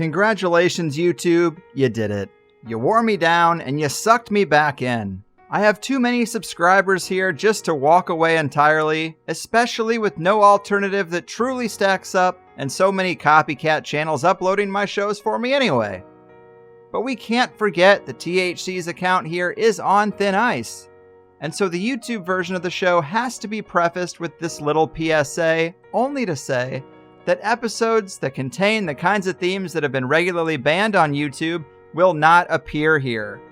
Congratulations, YouTube. You did it. You wore me down and you sucked me back in. I have too many subscribers here just to walk away entirely, especially with no alternative that truly stacks up and so many copycat channels uploading my shows for me anyway. But we can't forget that THC's account here is on thin ice. And so the YouTube version of the show has to be prefaced with this little PSA, only to say that episodes that contain the kinds of themes that have been regularly banned on YouTube will not appear here.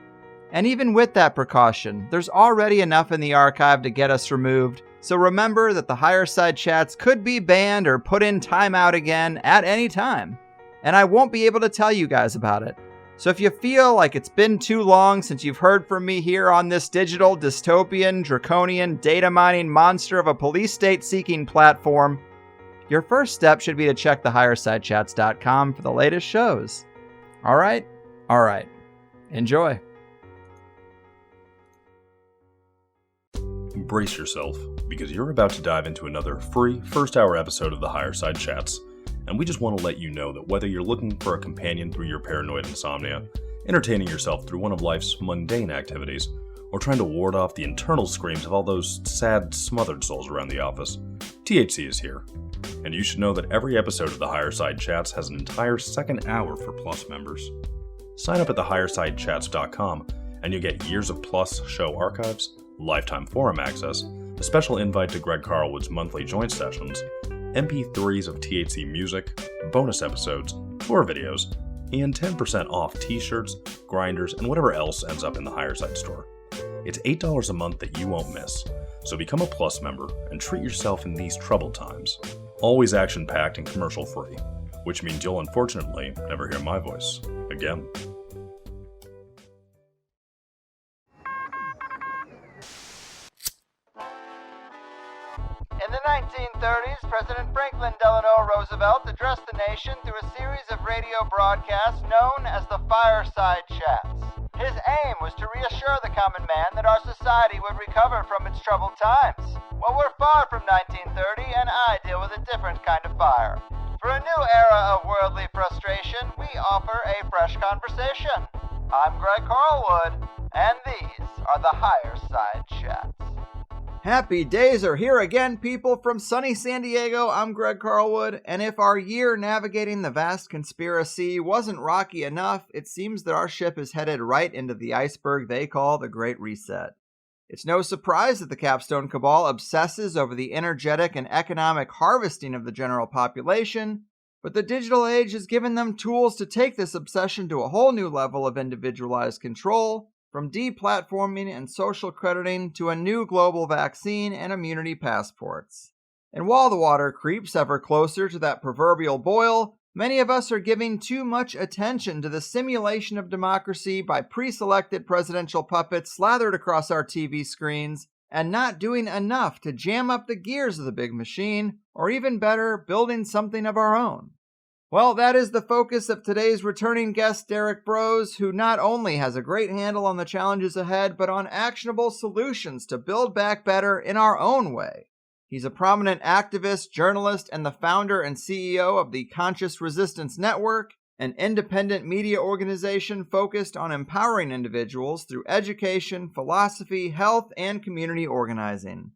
And even with that precaution, there's already enough in the archive to get us removed, so remember that the Higher Side chats could be banned or put in timeout again at any time. And I won't be able to tell you guys about it. So if you feel like it's been too long since you've heard from me here on this digital, dystopian, draconian, data mining monster of a police state seeking platform, your first step should be to check thehighersidechats.com for the latest shows. All right. Enjoy. Brace yourself, because you're about to dive into another free first-hour episode of the Higher Side Chats. And we just want to let you know that whether you're looking for a companion through your paranoid insomnia, entertaining yourself through one of life's mundane activities, or trying to ward off the internal screams of all those sad, smothered souls around the office, THC is here. And you should know that every episode of the Higher Side Chats has an entire second hour for Plus members. Sign up at thehighersidechats.com and you'll get years of Plus show archives, lifetime forum access, a special invite to Greg Carlwood's monthly joint sessions, MP3s of THC music, bonus episodes, tour videos, and 10% off t-shirts, grinders, and whatever else ends up in the Higher Side store. It's $8 a month that you won't miss, so become a Plus member and treat yourself in these troubled times. Always action-packed and commercial-free, which means you'll unfortunately never hear my voice again. In the 1930s, President Franklin Delano Roosevelt addressed the nation through a series of radio broadcasts known as the Fireside Chats. His aim was to reassure the common man that our society would recover from its troubled times. Well, we're far from 1930, and I deal with a different kind of fire. For a new era of worldly frustration, we offer a fresh conversation. I'm Greg Carlwood, and these are the Higher Side Chats. Happy days are here again, people. From sunny San Diego, I'm Greg Carlwood, and if our year navigating the vast conspiracy wasn't rocky enough, it seems that our ship is headed right into the iceberg they call the Great Reset. It's no surprise that the Capstone Cabal obsesses over the energetic and economic harvesting of the general population, but the digital age has given them tools to take this obsession to a whole new level of individualized control, from deplatforming and social crediting to a new global vaccine and immunity passports. And while the water creeps ever closer to that proverbial boil, many of us are giving too much attention to the simulation of democracy by pre-selected presidential puppets slathered across our TV screens, and not doing enough to jam up the gears of the big machine, or even better, building something of our own. Well, that is the focus of today's returning guest, Derek Broze, who not only has a great handle on the challenges ahead, but on actionable solutions to build back better in our own way. He's a prominent activist, journalist, and the founder and CEO of the Conscious Resistance Network, an independent media organization focused on empowering individuals through education, philosophy, health, and community organizing.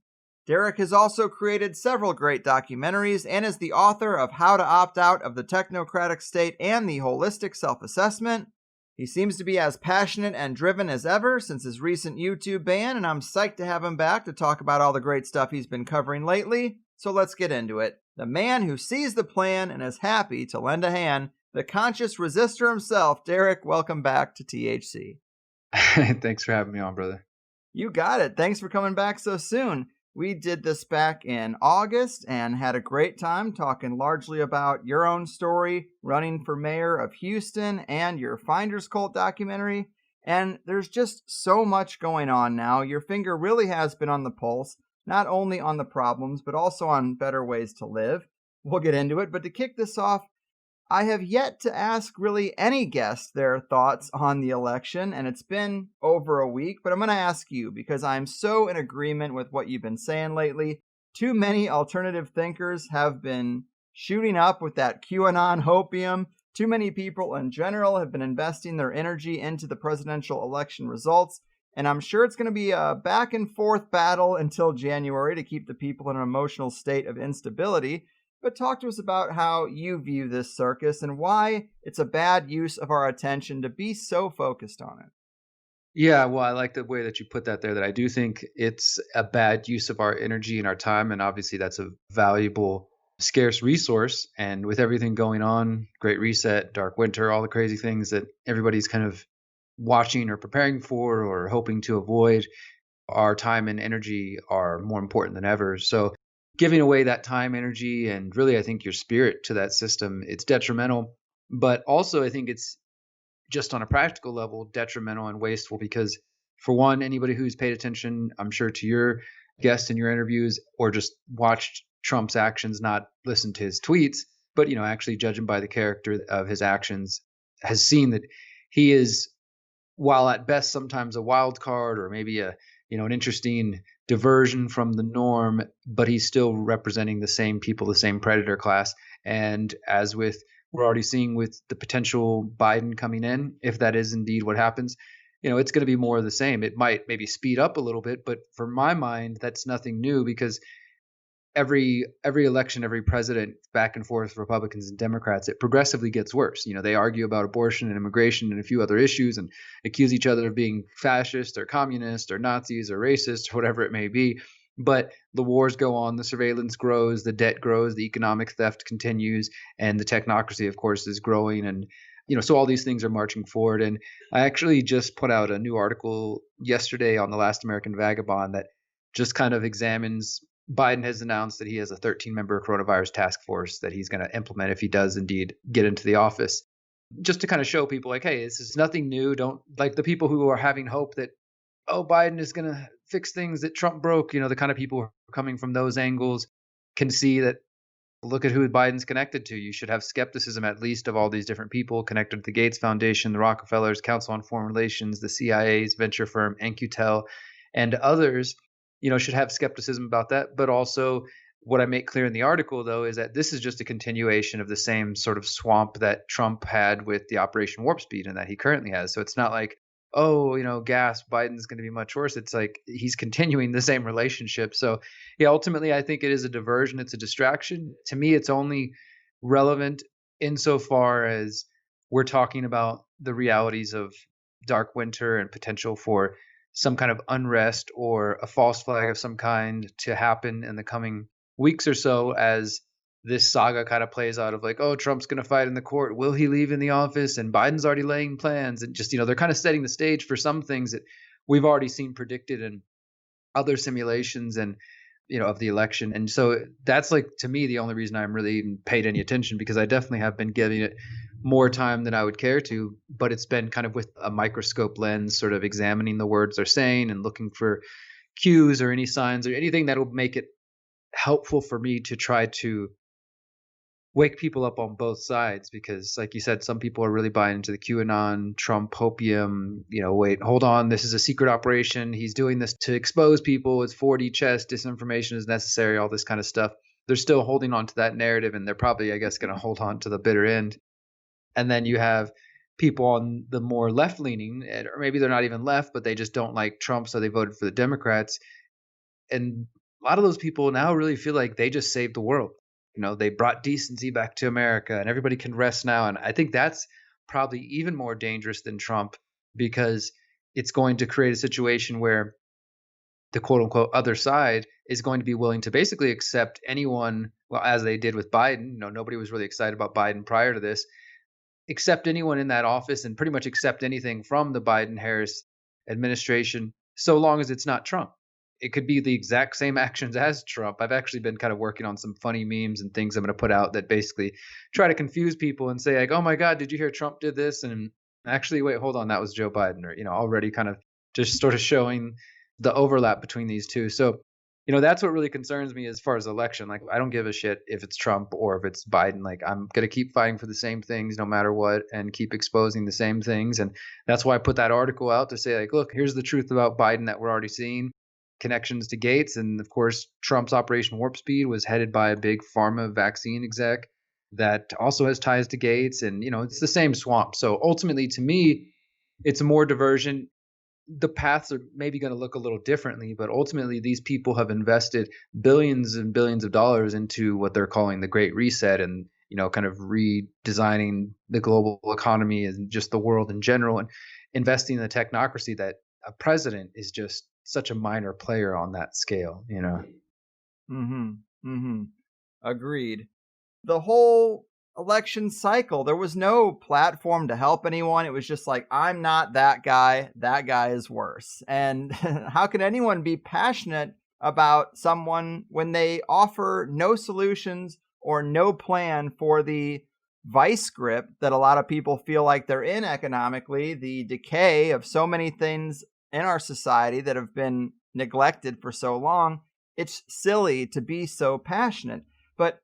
Derek has also created several great documentaries and is the author of How to Opt Out of the Technocratic State and the Holistic Self-Assessment. He seems to be as passionate and driven as ever since his recent YouTube ban, and I'm psyched to have him back to talk about all the great stuff he's been covering lately. So let's get into it. The man who sees the plan and is happy to lend a hand, the conscious resistor himself. Derek, welcome back to THC. Thanks for having me on, brother. You got it. Thanks for coming back so soon. We did this back in August and had a great time talking largely about your own story, running for mayor of Houston, and your Finders Cult documentary. And there's just so much going on now. Your finger really has been on the pulse, not only on the problems, but also on better ways to live. We'll get into it. But to kick this off, I have yet to ask really any guest their thoughts on the election, and it's been over a week, but I'm going to ask you because I'm so in agreement with what you've been saying lately. Too many alternative thinkers have been shooting up with that QAnon hopium, Too many people in general have been investing their energy into the presidential election results, and I'm sure it's going to be a back and forth battle until January to keep the people in an emotional state of instability. But talk to us about how you view this circus and why it's a bad use of our attention to be so focused on it. Yeah, well, I like the way that you put that there, that I do think it's a bad use of our energy and our time. And obviously, that's a valuable, scarce resource. And with everything going on, Great Reset, Dark Winter, all the crazy things that everybody's kind of watching or preparing for or hoping to avoid, our time and energy are more important than ever. So, giving away that time, energy, and really, I think your spirit to that system, it's detrimental. But also, I think it's just on a practical level, detrimental and wasteful because, for one, anybody who's paid attention, I'm sure, to your guests in your interviews or just watched Trump's actions, not listened to his tweets, but, actually judging by the character of his actions, has seen that he is, while at best sometimes a wild card or maybe an interesting diversion from the norm, but he's still representing the same people, the same predator class. And as with we're already seeing with the potential Biden coming in, if that is indeed what happens, it's going to be more of the same. It might maybe speed up a little bit, but for my mind, that's nothing new because every election, every president, back and forth, Republicans and Democrats, it progressively gets worse. They argue about abortion and immigration and a few other issues and accuse each other of being fascist or communist or Nazis or racist or whatever it may be. But the wars go on, the surveillance grows, the debt grows, the economic theft continues, and the technocracy, of course, is growing. And, so all these things are marching forward. And I actually just put out a new article yesterday on The Last American Vagabond that just kind of examines. Biden has announced that he has a 13-member coronavirus task force that he's going to implement if he does indeed get into the office, just to kind of show people like, hey, this is nothing new. Don't like the people who are having hope that, oh, Biden is going to fix things that Trump broke. The kind of people who are coming from those angles can see that, look at who Biden's connected to. You should have skepticism at least of all these different people connected to the Gates Foundation, the Rockefellers, Council on Foreign Relations, the CIA's venture firm, NQTEL, and others. Should have skepticism about that. But also what I make clear in the article, though, is that this is just a continuation of the same sort of swamp that Trump had with the Operation Warp Speed and that he currently has. So it's not like, oh, gas, Biden's going to be much worse. It's like he's continuing the same relationship. So, yeah, ultimately, I think it is a diversion. It's a distraction. To me, it's only relevant insofar as we're talking about the realities of Dark Winter and potential for some kind of unrest or a false flag of some kind to happen in the coming weeks or so as this saga kind of plays out of like, oh, Trump's going to fight in the court. Will he leave in the office? And Biden's already laying plans. And just, they're kind of setting the stage for some things that we've already seen predicted in other simulations and, of the election. And so that's like, to me, the only reason I'm really even paid any attention, because I definitely have been giving it more time than I would care to, but it's been kind of with a microscope lens, sort of examining the words they're saying and looking for cues or any signs or anything that will make it helpful for me to try to wake people up on both sides. Because like you said, some people are really buying into the QAnon, Trump, hopium, wait, hold on, this is a secret operation. He's doing this to expose people. It's 4D chess, disinformation is necessary, all this kind of stuff. They're still holding on to that narrative, and they're probably, I guess, going to hold on to the bitter end. And then you have people on the more left-leaning, or maybe they're not even left, but they just don't like Trump, so they voted for the Democrats. And a lot of those people now really feel like they just saved the world. They brought decency back to America and everybody can rest now. And I think that's probably even more dangerous than Trump, because it's going to create a situation where the quote unquote other side is going to be willing to basically accept anyone, well, as they did with Biden. Nobody was really excited about Biden prior to this. Accept anyone in that office and pretty much accept anything from the Biden-Harris administration, so long as it's not Trump. It could be the exact same actions as Trump. I've actually been kind of working on some funny memes and things I'm going to put out that basically try to confuse people and say like, oh my God, did you hear Trump did this? And actually, wait, hold on, that was Joe Biden. Or, already kind of just sort of showing the overlap between these two. So, that's what really concerns me as far as election. Like, I don't give a shit if it's Trump or if it's Biden. Like, I'm going to keep fighting for the same things no matter what and keep exposing the same things. And that's why I put that article out to say like, look, here's the truth about Biden that we're already seeing. Connections to Gates. And of course, Trump's Operation Warp Speed was headed by a big pharma vaccine exec. that also has ties to Gates. And, it's the same swamp. So ultimately, to me, it's more diversion. The paths are maybe going to look a little differently, but ultimately these people have invested billions and billions of dollars into what they're calling the Great Reset, and kind of redesigning the global economy and just the world in general, and investing in the technocracy that a president is just such a minor player on that scale. Agreed. The whole election cycle, there was no platform to help anyone. It was just like, I'm not that guy. That guy is worse. And how can anyone be passionate about someone when they offer no solutions or no plan for the vice grip that a lot of people feel like they're in economically, the decay of so many things in our society that have been neglected for so long? It's silly to be so passionate. But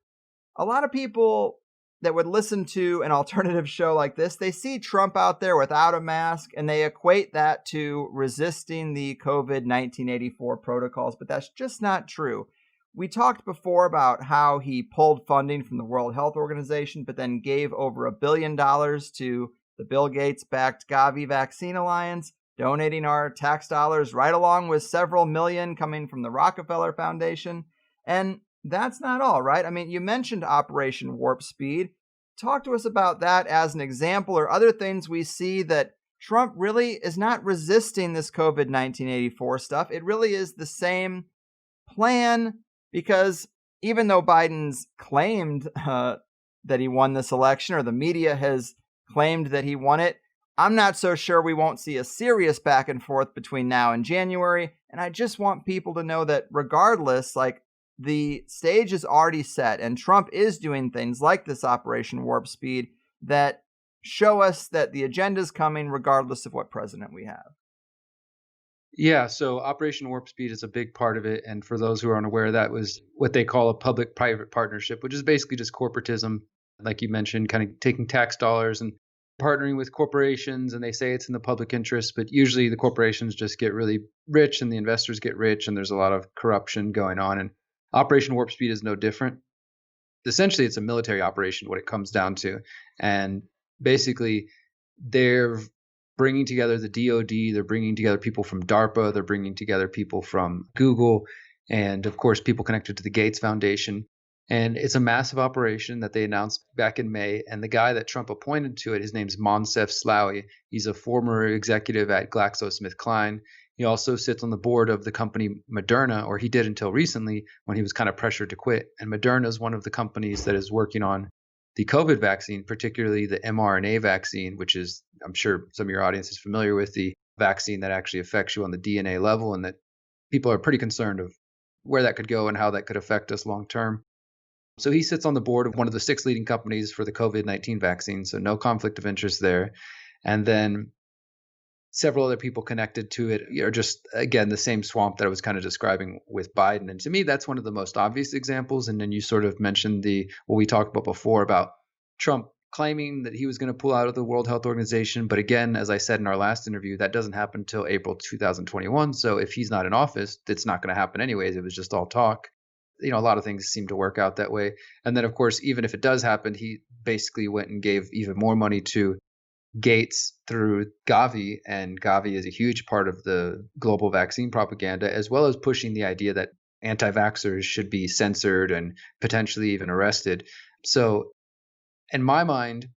a lot of people that would listen to an alternative show like this, they see Trump out there without a mask and they equate that to resisting the COVID 1984 protocols, but that's just not true. We talked before about how he pulled funding from the World Health Organization, but then gave over $1 billion to the Bill Gates-backed Gavi Vaccine Alliance, donating our tax dollars right along with several million coming from the Rockefeller Foundation. And that's not all, right? I mean, you mentioned Operation Warp Speed. Talk to us about that as an example, or other things we see that Trump really is not resisting this COVID 1984 stuff. It really is the same plan, because even though Biden's claimed that he won this election, or the media has claimed that he won it, I'm not so sure we won't see a serious back and forth between now and January. And I just want people to know that regardless, the stage is already set, and Trump is doing things like this Operation Warp Speed that show us that the agenda's coming regardless of what president we have. Yeah, so Operation Warp Speed is a big part of it. And for those who are unaware, that was what they call a public-private partnership, which is basically just corporatism, like you mentioned, kind of taking tax dollars and partnering with corporations, and they say it's in the public interest, but usually the corporations just get really rich and the investors get rich, and there's a lot of corruption going on. And Operation Warp Speed is no different. Essentially, it's a military operation, what it comes down to. And basically, they're bringing together the DoD, they're bringing together people from DARPA, they're bringing together people from Google, and of course, people connected to the Gates Foundation. And it's a massive operation that they announced back in May. And the guy that Trump appointed to it, his name's Moncef Slaoui. He's a former executive at GlaxoSmithKline. He also sits on the board of the company Moderna, or he did until recently when he was kind of pressured to quit. And Moderna is one of the companies that is working on the COVID vaccine, particularly the mRNA vaccine, which is, I'm sure some of your audience is familiar with, the vaccine that actually affects you on the DNA level, and that people are pretty concerned of where that could go and how that could affect us long term. So he sits on the board of one of the 6 leading companies for the COVID-19 vaccine, so no conflict of interest there. And then several other people connected to it are just, again, the same swamp that I was kind of describing with Biden. And to me, that's one of the most obvious examples. And then you sort of mentioned what we talked about before about Trump claiming that he was going to pull out of the World Health Organization. But again, as I said in our last interview, that doesn't happen until April 2021. So if he's not in office, it's not going to happen anyways. It was just all talk. A lot of things seem to work out that way. And then, of course, even if it does happen, he basically went and gave even more money to Gates through Gavi, and Gavi is a huge part of the global vaccine propaganda, as well as pushing the idea that anti-vaxxers should be censored and potentially even arrested. So in my mind,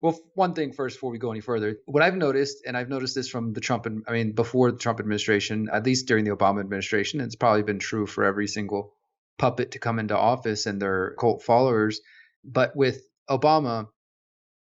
well, one thing first before we go any further, what I've noticed, and I've noticed this from before the Trump administration, at least during the Obama administration, and it's probably been true for every single puppet to come into office and their cult followers. But with Obama,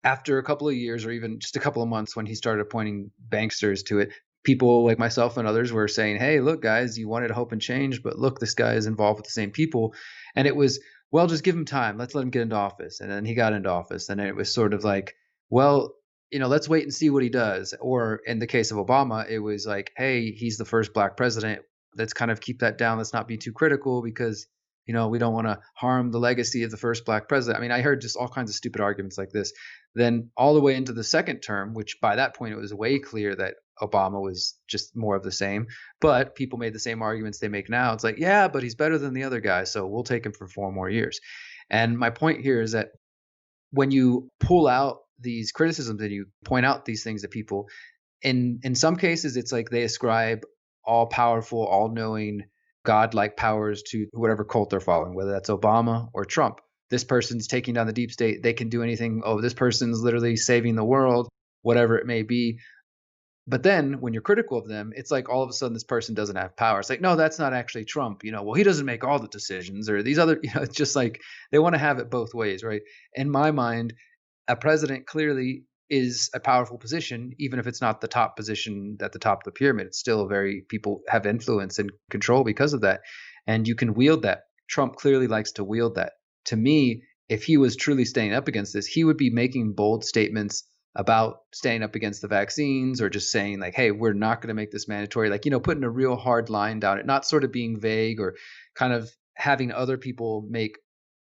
after a couple of years or even just a couple of months when he started appointing banksters to it, people like myself and others were saying, hey, look, guys, you wanted hope and change, but look, this guy is involved with the same people. And it was, well, just give him time. Let's let him get into office. And then he got into office. And it was sort of like, well, let's wait and see what he does. Or in the case of Obama, it was like, hey, he's the first black president. Let's kind of keep that down. Let's not be too critical because, we don't want to harm the legacy of the first black president. I heard just all kinds of stupid arguments like this. Then all the way into the second term, which by that point, it was way clear that Obama was just more of the same. But people made the same arguments they make now. It's like, yeah, but he's better than the other guy, so we'll take him for 4 more years. And my point here is that when you pull out these criticisms and you point out these things to people, in some cases, it's like they ascribe all powerful, all knowing, godlike powers to whatever cult they're following, whether that's Obama or Trump. This person's taking down the deep state. They can do anything. Oh, this person's literally saving the world, whatever it may be. But then when you're critical of them, it's like all of a sudden this person doesn't have power. It's like, no, that's not actually Trump. Well, he doesn't make all the decisions, or these other, it's just like they want to have it both ways, right? In my mind, a president clearly is a powerful position, even if it's not the top position at the top of the pyramid. It's still people have influence and control because of that. And you can wield that. Trump clearly likes to wield that. To me, if he was truly standing up against this, he would be making bold statements about standing up against the vaccines, or just saying like, hey, we're not going to make this mandatory, like, putting a real hard line down it, not sort of being vague or kind of having other people make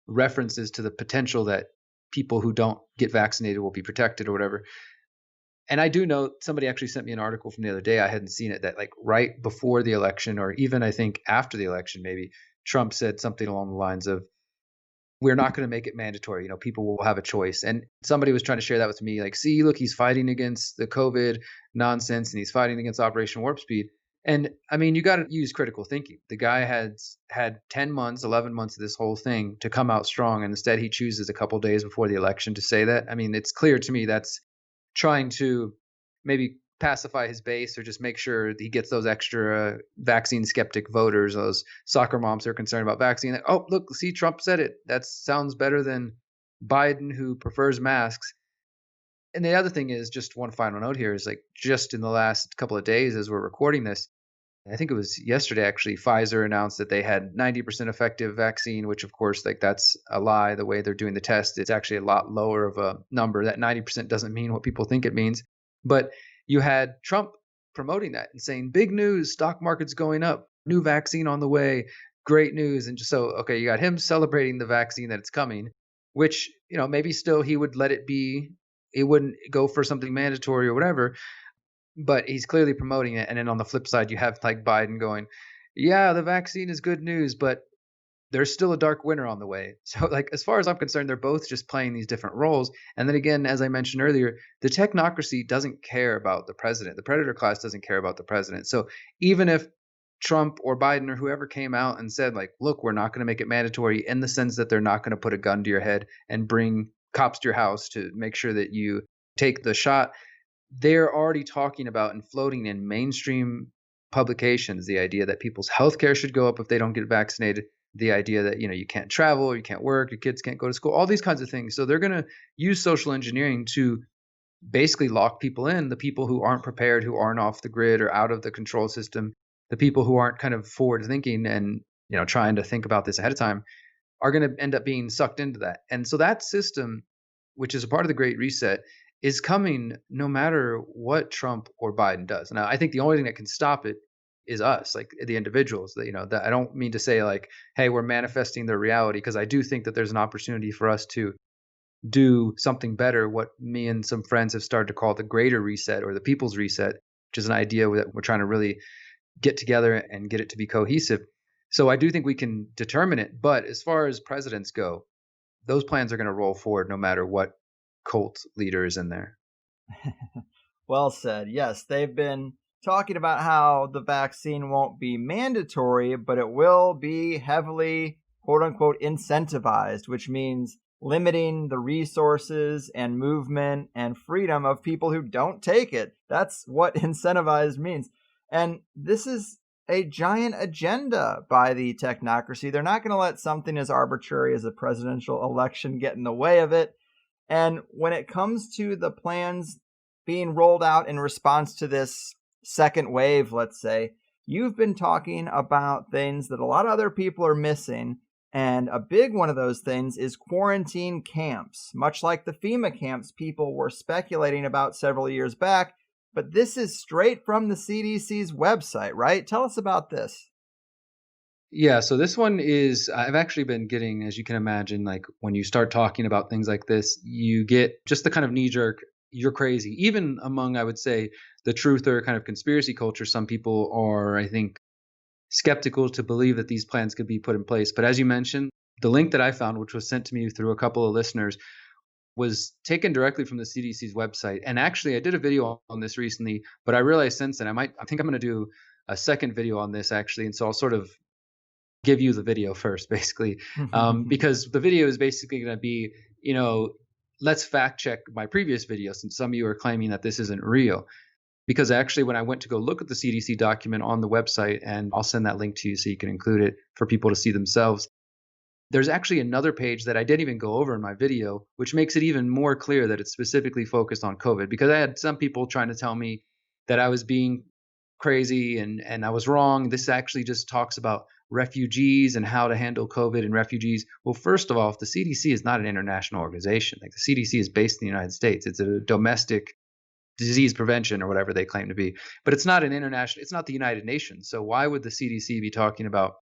references to the potential that people who don't get vaccinated will be protected or whatever. And I do know somebody actually sent me an article from the other day. I hadn't seen it, that like right before the election, or even I think after the election, maybe Trump said something along the lines of, we're not going to make it mandatory. People will have a choice. And somebody was trying to share that with me, like, see, look, he's fighting against the COVID nonsense and he's fighting against Operation Warp Speed. And I mean, you got to use critical thinking. The guy had 10 months, 11 months of this whole thing to come out strong. And instead he chooses a couple days before the election to say that. I mean, it's clear to me that's trying to maybe pacify his base, or just make sure he gets those extra vaccine skeptic voters, those soccer moms who are concerned about vaccine. Like, oh, look, see, Trump said it. That sounds better than Biden, who prefers masks. And the other thing is, just one final note here, is like just in the last couple of days as we're recording this, I think it was yesterday actually, Pfizer announced that they had 90% effective vaccine, which of course, like, that's a lie. The way they're doing the test, it's actually a lot lower of a number. That 90% doesn't mean what people think it means. But you had Trump promoting that and saying, big news, stock market's going up, new vaccine on the way, great news. And just so, okay, you got him celebrating the vaccine that it's coming, which, maybe still he would let it be. He wouldn't go for something mandatory or whatever, but he's clearly promoting it. And then on the flip side, you have like Biden going, yeah, the vaccine is good news, but there's still a dark winter on the way. So like, as far as I'm concerned, they're both just playing these different roles. And then again, as I mentioned earlier, the technocracy doesn't care about the president. The predator class doesn't care about the president. So even if Trump or Biden or whoever came out and said like, look, we're not going to make it mandatory, in the sense that they're not going to put a gun to your head and bring cops to your house to make sure that you take the shot, they're already talking about and floating in mainstream publications the idea that people's healthcare should go up if they don't get vaccinated, the idea that, you can't travel, you can't work, your kids can't go to school, all these kinds of things. So they're going to use social engineering to basically lock people in, the people who aren't prepared, who aren't off the grid or out of the control system, the people who aren't kind of forward thinking and, trying to think about this ahead of time, are going to end up being sucked into that. And so that system, which is a part of the Great Reset, is coming no matter what Trump or Biden does. Now, I think the only thing that can stop it is us, like the individuals. That I don't mean to say like, hey, we're manifesting their reality, because I do think that there's an opportunity for us to do something better, what me and some friends have started to call the Greater Reset, or the People's Reset, which is an idea that we're trying to really get together and get it to be cohesive. So I do think we can determine it. But as far as presidents go, those plans are going to roll forward no matter what cult leader is in there. Well said. Yes, they've been talking about how the vaccine won't be mandatory, but it will be heavily, quote unquote, incentivized, which means limiting the resources and movement and freedom of people who don't take it. That's what incentivized means. And this is a giant agenda by the technocracy. They're not going to let something as arbitrary as a presidential election get in the way of it. And when it comes to the plans being rolled out in response to this second wave, let's say, you've been talking about things that a lot of other people are missing. And a big one of those things is quarantine camps, much like the FEMA camps people were speculating about several years back. But this is straight from the CDC's website, right? Tell us about this. Yeah, so this one is, I've actually been getting, as you can imagine, like when you start talking about things like this, you get just the kind of knee-jerk, you're crazy. Even among, I would say, the truther kind of conspiracy culture, some people are, I think, skeptical to believe that these plans could be put in place. But as you mentioned, the link that I found, which was sent to me through a couple of listeners, was taken directly from the CDC's website. And actually, I did a video on this recently, but I realized since then I think I'm going to do a second video on this actually. And so I'll sort of give you the video first, basically, because the video is basically going to be, let's fact check my previous video, since some of you are claiming that this isn't real. Because actually, when I went to go look at the CDC document on the website, and I'll send that link to you so you can include it for people to see themselves, there's actually another page that I didn't even go over in my video, which makes it even more clear that it's specifically focused on COVID. Because I had some people trying to tell me that I was being crazy and I was wrong. This actually just talks about refugees and how to handle COVID and refugees. Well, first of all, if the CDC is not an international organization, like the CDC is based in the United States, it's a domestic disease prevention or whatever they claim to be, but it's not it's not the United Nations. So why would the CDC be talking about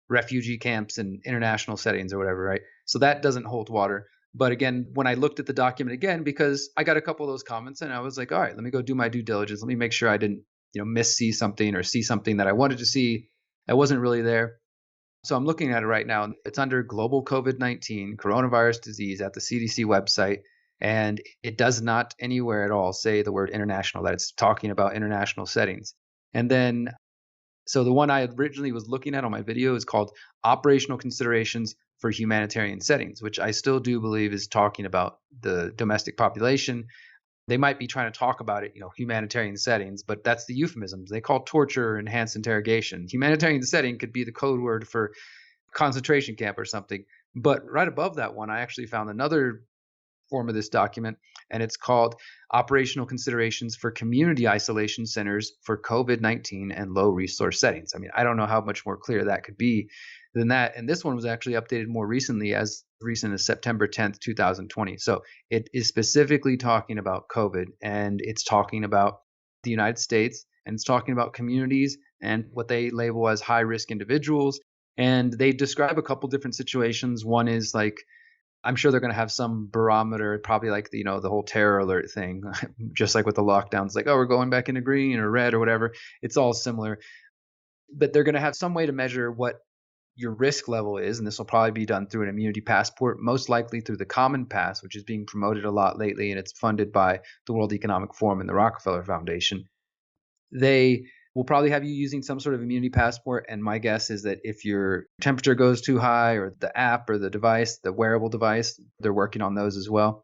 refugee camps and international settings or whatever, right? So that doesn't hold water. But again, when I looked at the document again, because I got a couple of those comments and I was like, all right, let me go do my due diligence. Let me make sure I didn't, miss-see something or see something that I wanted to see that wasn't really there. So I'm looking at it right now. It's under global COVID-19 coronavirus disease at the CDC website. And it does not anywhere at all say the word international, that it's talking about international settings. And then, so the one I originally was looking at on my video is called Operational Considerations for Humanitarian Settings, which I still do believe is talking about the domestic population. They might be trying to talk about it, humanitarian settings, but that's the euphemisms. They call torture enhanced interrogation. Humanitarian setting could be the code word for concentration camp or something. But right above that one, I actually found another form of this document, and it's called Operational Considerations for Community Isolation Centers for COVID-19 and Low Resource Settings. I mean, I don't know how much more clear that could be than that. And this one was actually updated more recently, as recent as September 10th, 2020. So it is specifically talking about COVID, and it's talking about the United States, and it's talking about communities and what they label as high-risk individuals. And they describe a couple different situations. One is like, I'm sure they're going to have some barometer, probably like the whole terror alert thing, just like with the lockdowns, like, oh, we're going back into green or red or whatever. It's all similar, but they're going to have some way to measure what your risk level is. And this will probably be done through an immunity passport, most likely through the Common Pass, which is being promoted a lot lately. And it's funded by the World Economic Forum and the Rockefeller Foundation. They will probably have you using some sort of immunity passport. And my guess is that if your temperature goes too high, or the app or the device, the wearable device, they're working on those as well,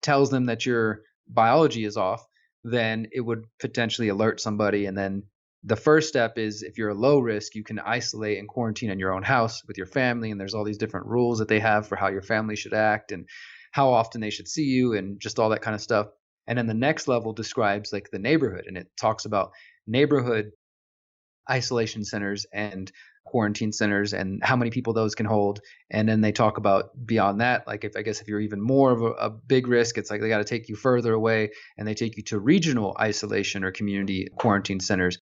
tells them that your biology is off, then it would potentially alert somebody. And then the first step is, if you're a low risk, you can isolate and quarantine in your own house with your family. And there's all these different rules that they have for how your family should act and how often they should see you and just all that kind of stuff. And then the next level describes like the neighborhood, and it talks about neighborhood isolation centers and quarantine centers and how many people those can hold. And then they talk about beyond that, like if you're even more of a big risk, it's like they got to take you further away, and they take you to regional isolation or community quarantine centers.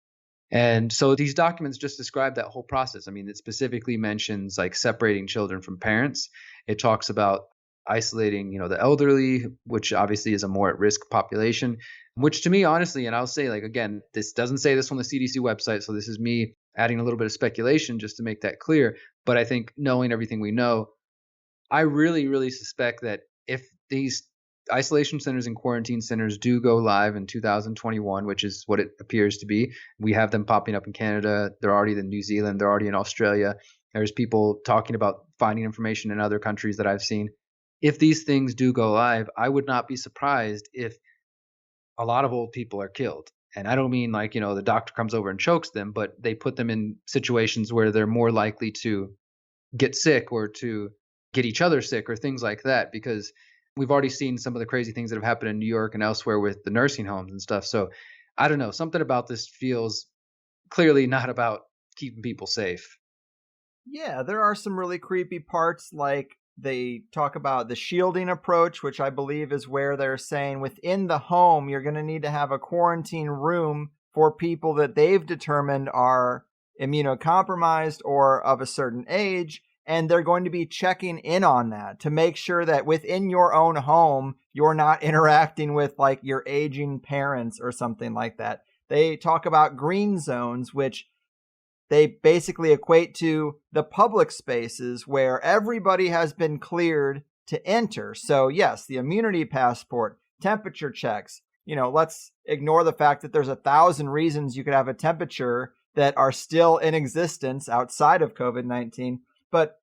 And so these documents just describe that whole process. I mean, it specifically mentions like separating children from parents. It talks about isolating, the elderly, which obviously is a more at-risk population, which to me, honestly, and I'll say, like, again, this doesn't say this on the CDC website, so this is me adding a little bit of speculation just to make that clear. But I think, knowing everything we know, I really, really suspect that if these isolation centers and quarantine centers do go live in 2021, which is what it appears to be, we have them popping up in Canada. They're already in New Zealand. They're already in Australia. There's people talking about finding information in other countries that I've seen. If these things do go live, I would not be surprised if a lot of old people are killed. And I don't mean like, the doctor comes over and chokes them, but they put them in situations where they're more likely to get sick or to get each other sick or things like that, because we've already seen some of the crazy things that have happened in New York and elsewhere with the nursing homes and stuff. So I don't know, something about this feels clearly not about keeping people safe. Yeah, there are some really creepy parts, like they talk about the shielding approach, which I believe is where they're saying within the home, you're going to need to have a quarantine room for people that they've determined are immunocompromised or of a certain age. And they're going to be checking in on that to make sure that within your own home, you're not interacting with like your aging parents or something like that. They talk about green zones, which they basically equate to the public spaces where everybody has been cleared to enter. So yes, the immunity passport, temperature checks, let's ignore the fact that there's 1,000 reasons you could have a temperature that are still in existence outside of COVID-19. But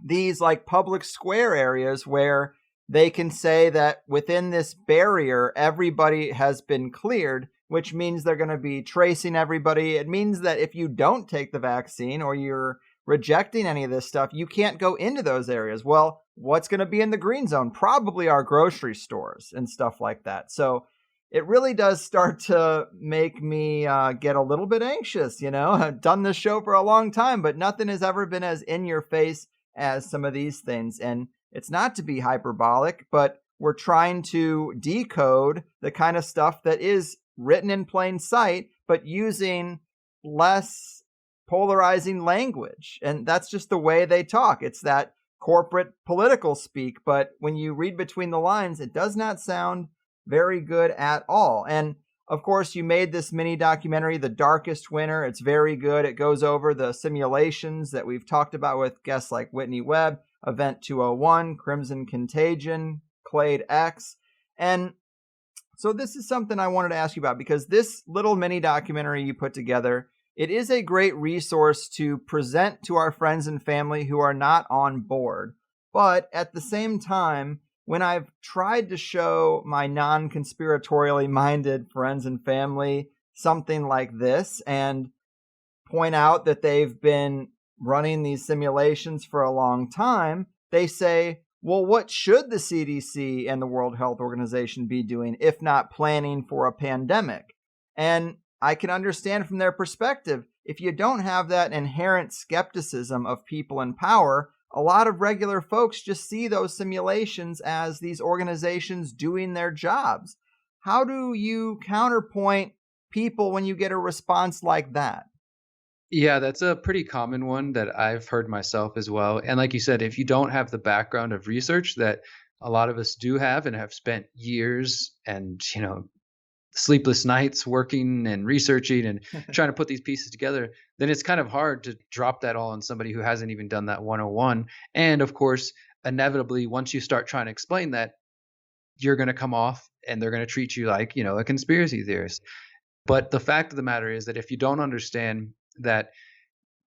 these like public square areas where they can say that within this barrier, everybody has been cleared, which means they're going to be tracing everybody. It means that if you don't take the vaccine or you're rejecting any of this stuff, you can't go into those areas. Well, what's going to be in the green zone? Probably our grocery stores and stuff like that. So it really does start to make me get a little bit anxious. I've done this show for a long time, but nothing has ever been as in your face as some of these things. And it's not to be hyperbolic, but we're trying to decode the kind of stuff that is written in plain sight, but using less polarizing language. And that's just the way they talk. It's that corporate political speak. But when you read between the lines, it does not sound very good at all. And of course, you made this mini documentary, The Darkest Winter. It's very good. It goes over the simulations that we've talked about with guests like Whitney Webb, Event 201, Crimson Contagion, Clade X. And so this is something I wanted to ask you about, because this little mini documentary you put together, it is a great resource to present to our friends and family who are not on board. But at the same time, when I've tried to show my non-conspiratorially minded friends and family something like this and point out that they've been running these simulations for a long time, they say, well, what should the CDC and the World Health Organization be doing if not planning for a pandemic? And I can understand from their perspective, if you don't have that inherent skepticism of people in power, a lot of regular folks just see those simulations as these organizations doing their jobs. How do you counterpoint people when you get a response like that? Yeah, that's a pretty common one that I've heard myself as well. And like you said, if you don't have the background of research that a lot of us do have and have spent years and, sleepless nights working and researching and trying to put these pieces together, then it's kind of hard to drop that all on somebody who hasn't even done that 101. And of course, inevitably, once you start trying to explain that, you're going to come off and they're going to treat you like, a conspiracy theorist. But the fact of the matter is that if you don't understand that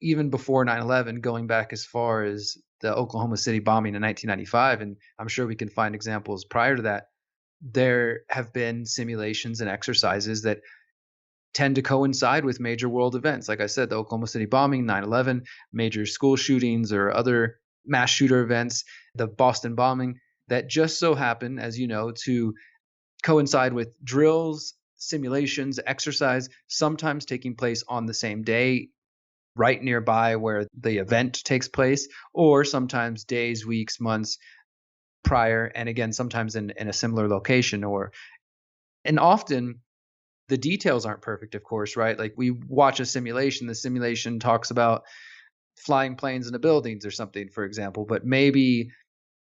even before 9/11, going back as far as the Oklahoma City bombing in 1995, and I'm sure we can find examples prior to that, there have been simulations and exercises that tend to coincide with major world events. Like I said, the Oklahoma City bombing, 9/11, major school shootings or other mass shooter events, the Boston bombing, that just so happen, as you know, to coincide with drills, simulations, exercise, sometimes taking place on the same day, right nearby where the event takes place, or sometimes days, weeks, months prior, and again, sometimes in a similar location. And often the details aren't perfect, of course, right? Like we watch a simulation, the simulation talks about flying planes into buildings or something, for example, but maybe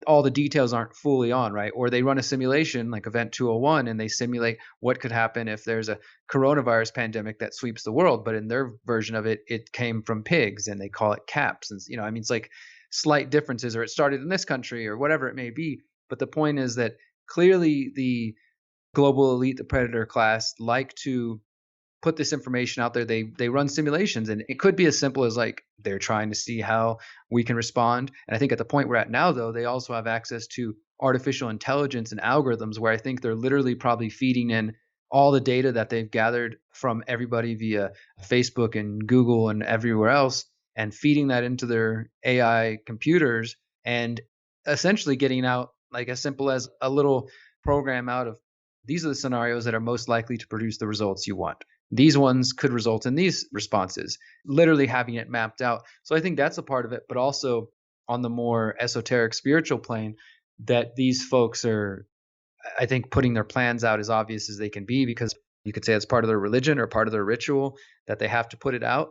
all the details aren't fully on, right? Or they run a simulation like Event 201 and they simulate what could happen if there's a coronavirus pandemic that sweeps the world, but in their version of it, it came from pigs and they call it CAPS. And, it's like slight differences, or it started in this country or whatever it may be. But the point is that clearly the global elite, the predator class, like to put this information out there. They run simulations, and it could be as simple as like they're trying to see how we can respond. And I think at the point we're at now, though, they also have access to artificial intelligence and algorithms where I think they're literally probably feeding in all the data that they've gathered from everybody via Facebook and Google and everywhere else, and feeding that into their AI computers and essentially getting out like as simple as a little program out of these are the scenarios that are most likely to produce the results you want. These ones could result in these responses, literally having it mapped out. So I think that's a part of it, but also on the more esoteric spiritual plane, that these folks are, I think, putting their plans out as obvious as they can be, because you could say it's part of their religion or part of their ritual that they have to put it out.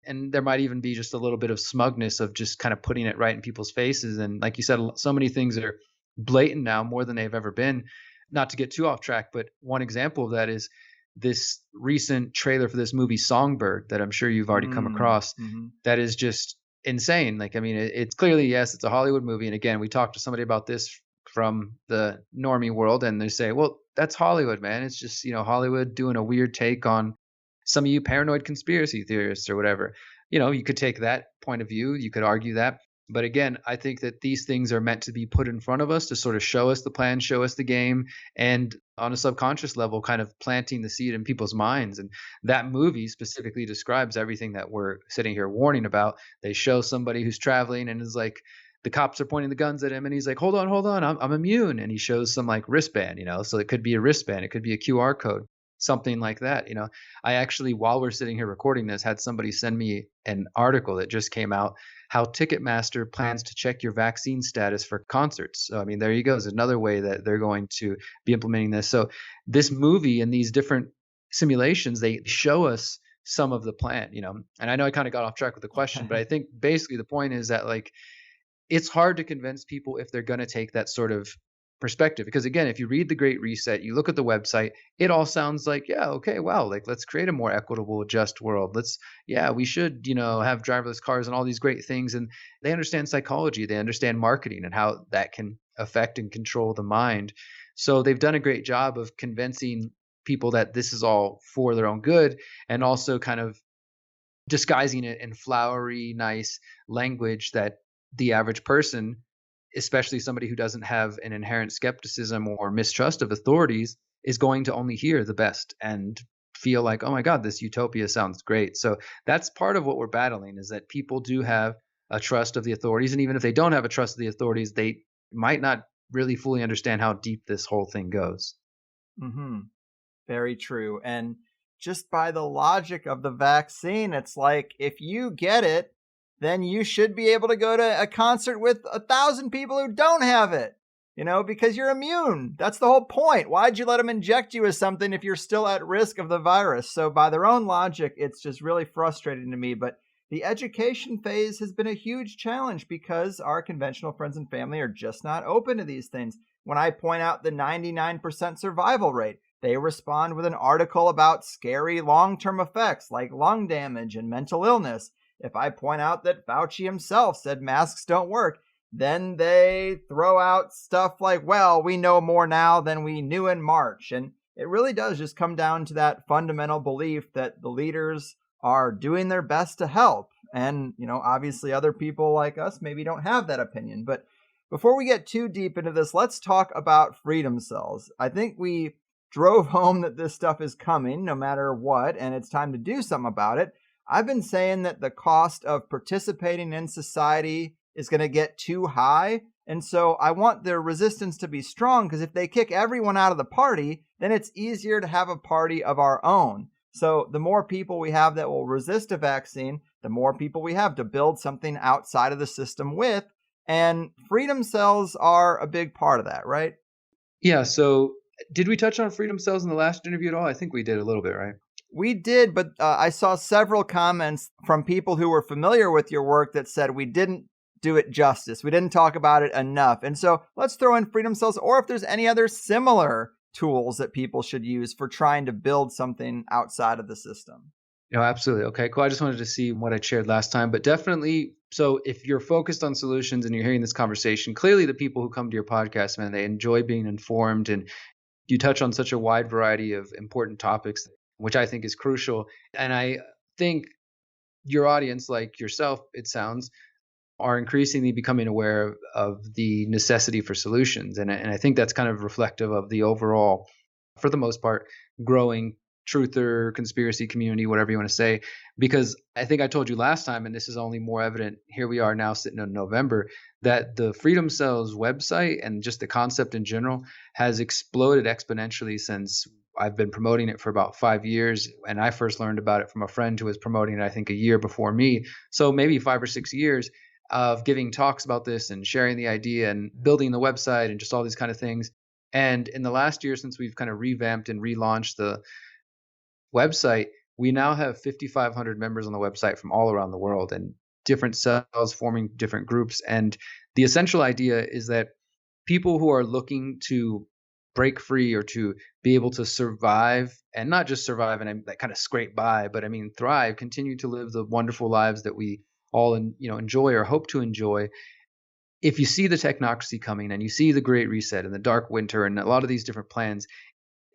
And there might even be just a little bit of smugness of just kind of putting it right in people's faces. And like you said, so many things are blatant now, more than they've ever been. Not to get too off track, but one example of that is this recent trailer for this movie Songbird that I'm sure you've already come across. Mm-hmm. That is just insane. Like, I mean, it's clearly, yes, it's a Hollywood movie. And again, we talked to somebody about this from the normie world, and they say, well, that's Hollywood, man. It's just, Hollywood doing a weird take on some of you paranoid conspiracy theorists or whatever. You could take that point of view. You could argue that. But again, I think that these things are meant to be put in front of us to sort of show us the plan, show us the game, and on a subconscious level, kind of planting the seed in people's minds. And that movie specifically describes everything that we're sitting here warning about. They show somebody who's traveling and is like, the cops are pointing the guns at him, and he's like, hold on, I'm immune. And he shows some like wristband, so it could be a wristband, it could be a QR code, something like that. I actually, while we're sitting here recording this, had somebody send me an article that just came out, how Ticketmaster plans to check your vaccine status for concerts. So, I mean, there you go. Is another way that they're going to be implementing this. So this movie and these different simulations, they show us some of the plan, and I know I kind of got off track with the question, but I think basically the point is that, like, it's hard to convince people if they're going to take that sort of perspective. Because again, if you read The Great Reset, you look at the website, it all sounds like, yeah, okay, wow, like let's create a more equitable, just world. We should, have driverless cars and all these great things. And they understand psychology, they understand marketing and how that can affect and control the mind. So they've done a great job of convincing people that this is all for their own good, and also kind of disguising it in flowery, nice language that the average person, especially somebody who doesn't have an inherent skepticism or mistrust of authorities, is going to only hear the best and feel like, oh my God, this utopia sounds great. So that's part of what we're battling, is that people do have a trust of the authorities. And even if they don't have a trust of the authorities, they might not really fully understand how deep this whole thing goes. Mm-hmm. Very true. And just by the logic of the vaccine, it's like, if you get it, then you should be able to go to a concert with 1,000 people who don't have it, because you're immune. That's the whole point. Why'd you let them inject you with something if you're still at risk of the virus? So by their own logic, it's just really frustrating to me. But the education phase has been a huge challenge because our conventional friends and family are just not open to these things. When I point out the 99% survival rate, they respond with an article about scary long-term effects like lung damage and mental illness. If I point out that Fauci himself said masks don't work, then they throw out stuff like, well, we know more now than we knew in March. And it really does just come down to that fundamental belief that the leaders are doing their best to help. And, obviously other people like us maybe don't have that opinion. But before we get too deep into this, let's talk about freedom cells. I think we drove home that this stuff is coming no matter what, and it's time to do something about it. I've been saying that the cost of participating in society is going to get too high. And so I want their resistance to be strong, because if they kick everyone out of the party, then it's easier to have a party of our own. So the more people we have that will resist a vaccine, the more people we have to build something outside of the system with. And freedom cells are a big part of that, right? Yeah. So did we touch on freedom cells in the last interview at all? I think we did a little bit, right? We did, but I saw several comments from people who were familiar with your work that said we didn't do it justice. We didn't talk about it enough. And so let's throw in freedom cells, or if there's any other similar tools that people should use for trying to build something outside of the system. No, absolutely. Okay, cool. I just wanted to see what I shared last time, but definitely. So if you're focused on solutions and you're hearing this conversation, clearly the people who come to your podcast, man, they enjoy being informed, and you touch on such a wide variety of important topics, which I think is crucial. And I think your audience, like yourself, it sounds, are increasingly becoming aware of the necessity for solutions. And I think that's kind of reflective of the overall, for the most part, growing truther, conspiracy community, whatever you want to say. Because I think I told you last time, and this is only more evident, here we are now sitting in November, that the Freedom Cells website and just the concept in general has exploded exponentially since I've been promoting it for about 5 years. And I first learned about it from a friend who was promoting it, I think, a year before me. So maybe 5 or 6 years of giving talks about this and sharing the idea and building the website and just all these kind of things. And in the last year, since we've kind of revamped and relaunched the website, we now have 5,500 members on the website from all around the world, and different cells forming different groups. And the essential idea is that people who are looking to break free or to be able to survive, and not just survive and that kind of scrape by, but I mean thrive, continue to live the wonderful lives that we all enjoy or hope to enjoy. If you see the technocracy coming and you see the Great Reset and the Dark Winter and a lot of these different plans,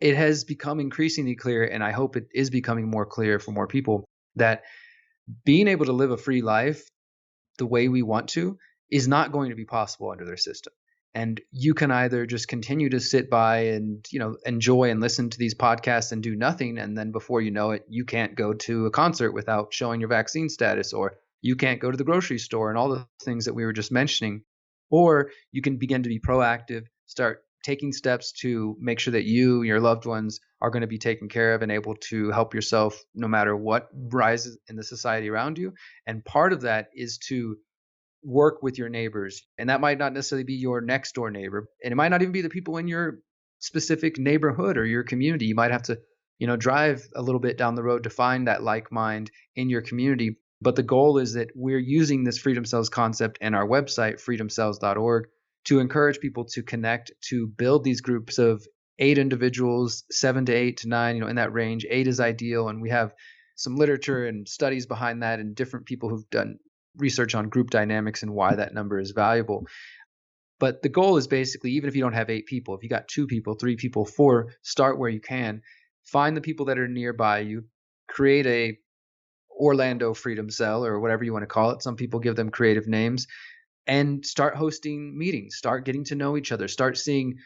it has become increasingly clear, and I hope it is becoming more clear for more people, that being able to live a free life the way we want to is not going to be possible under their system. And you can either just continue to sit by and enjoy and listen to these podcasts and do nothing, and then before you know it, you can't go to a concert without showing your vaccine status, or you can't go to the grocery store and all the things that we were just mentioning. Or you can begin to be proactive, start taking steps to make sure that you, your loved ones, are going to be taken care of and able to help yourself no matter what rises in the society around you. And part of that is to work with your neighbors. And that might not necessarily be your next door neighbor. And it might not even be the people in your specific neighborhood or your community. You might have to, drive a little bit down the road to find that like mind in your community. But the goal is that we're using this Freedom Cells concept and our website, freedomcells.org, to encourage people to connect, to build these groups of 8 individuals, 7 to 8 to 9, in that range. 8 is ideal. And we have some literature and studies behind that and different people who've done research on group dynamics and why that number is valuable. But the goal is basically, even if you don't have 8 people, if you got 2 people, 3 people, 4, start where you can. Find the people that are nearby you, create a Orlando Freedom Cell or whatever you want to call it. Some people give them creative names, and start hosting meetings, start getting to know each other, start seeing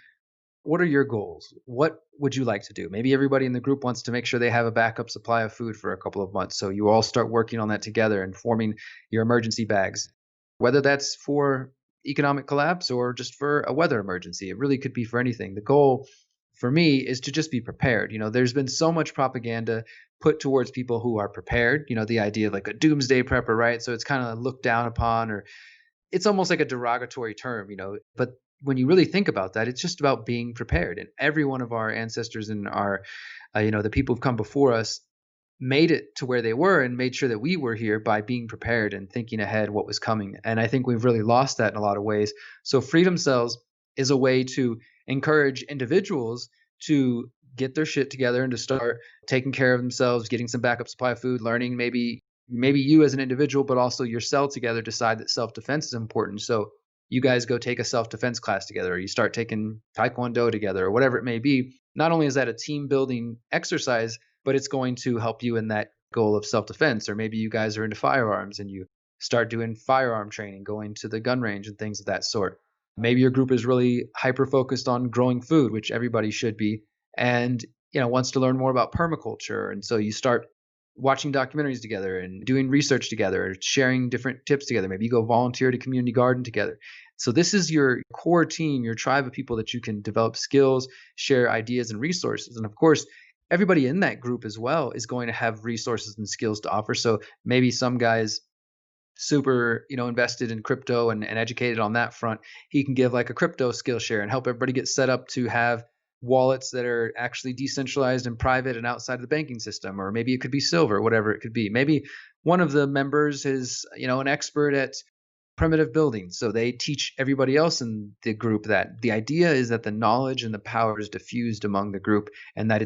what are your goals? What would you like to do? Maybe everybody in the group wants to make sure they have a backup supply of food for a couple of months. So you all start working on that together and forming your emergency bags, whether that's for economic collapse or just for a weather emergency. It really could be for anything. The goal for me is to just be prepared. There's been so much propaganda put towards people who are prepared, the idea of like a doomsday prepper, right? So it's kind of looked down upon, or it's almost like a derogatory term, but when you really think about that, it's just about being prepared. And every one of our ancestors and our, the people who've come before us made it to where they were and made sure that we were here by being prepared and thinking ahead what was coming. And I think we've really lost that in a lot of ways. So Freedom Cells is a way to encourage individuals to get their shit together and to start taking care of themselves, getting some backup supply of food, learning maybe you as an individual, but also your cell together decide that self-defense is important. So you guys go take a self-defense class together, or you start taking Taekwondo together, or whatever it may be. Not only is that a team building exercise, but it's going to help you in that goal of self-defense. Or maybe you guys are into firearms and you start doing firearm training, going to the gun range and things of that sort. Maybe your group is really hyper-focused on growing food, which everybody should be, and wants to learn more about permaculture. And so you start watching documentaries together and doing research together, sharing different tips together. Maybe you go volunteer at a community garden together. So this is your core team, your tribe of people that you can develop skills, share ideas and resources. And of course, everybody in that group as well is going to have resources and skills to offer. So maybe some guys super, invested in crypto and educated on that front, he can give like a crypto skill share and help everybody get set up to have wallets that are actually decentralized and private and outside of the banking system. Or maybe it could be silver, whatever it could be. Maybe one of the members is, an expert at primitive building. So they teach everybody else in the group that the idea is that the knowledge and the power is diffused among the group, and that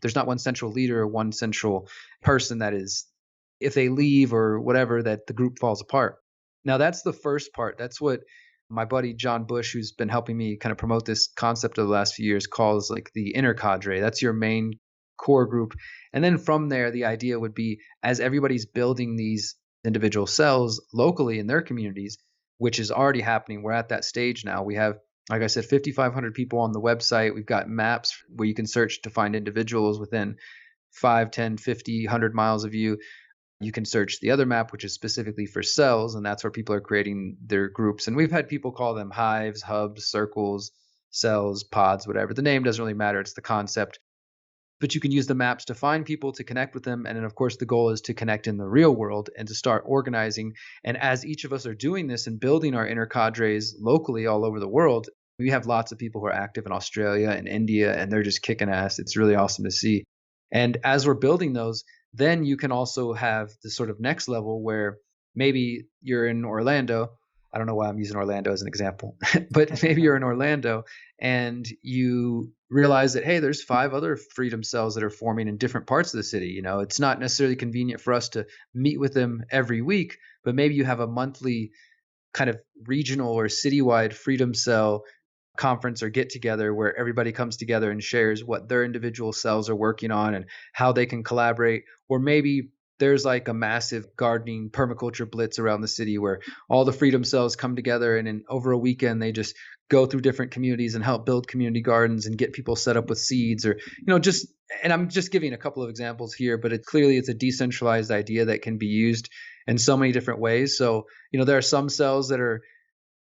there's not one central leader or one central person that is, if they leave or whatever, that the group falls apart. Now that's the first part. That's what my buddy John Bush, who's been helping me kind of promote this concept of the last few years, calls like the inner cadre. That's your main core group. And then from there, the idea would be, as everybody's building these individual cells locally in their communities, which is already happening. We're at that stage now. We have, like I said, 5,500 people on the website. We've got maps where you can search to find individuals within 5, 10, 50, 100 miles of you. You can search the other map, which is specifically for cells, and that's where people are creating their groups. And we've had people call them hives, hubs, circles, cells, pods, whatever. The name doesn't really matter. It's the concept. But you can use the maps to find people, to connect with them. And then, of course, the goal is to connect in the real world and to start organizing. And as each of us are doing this and building our inner cadres locally all over the world, we have lots of people who are active in Australia and India, and they're just kicking ass. It's really awesome to see. And as we're building those, then you can also have the sort of next level where maybe you're in Orlando. I don't know why I'm using Orlando as an example, but maybe you're in Orlando and you realize that, hey, there's 5 other freedom cells that are forming in different parts of the city. It's not necessarily convenient for us to meet with them every week, but maybe you have a monthly kind of regional or citywide Freedom Cell conference or get together where everybody comes together and shares what their individual cells are working on and how they can collaborate. Or maybe there's like a massive gardening permaculture blitz around the city where all the Freedom Cells come together and over a weekend they just go through different communities and help build community gardens and get people set up with seeds, or just, and I'm just giving a couple of examples here, but it's a decentralized idea that can be used in so many different ways. So there are some cells that are,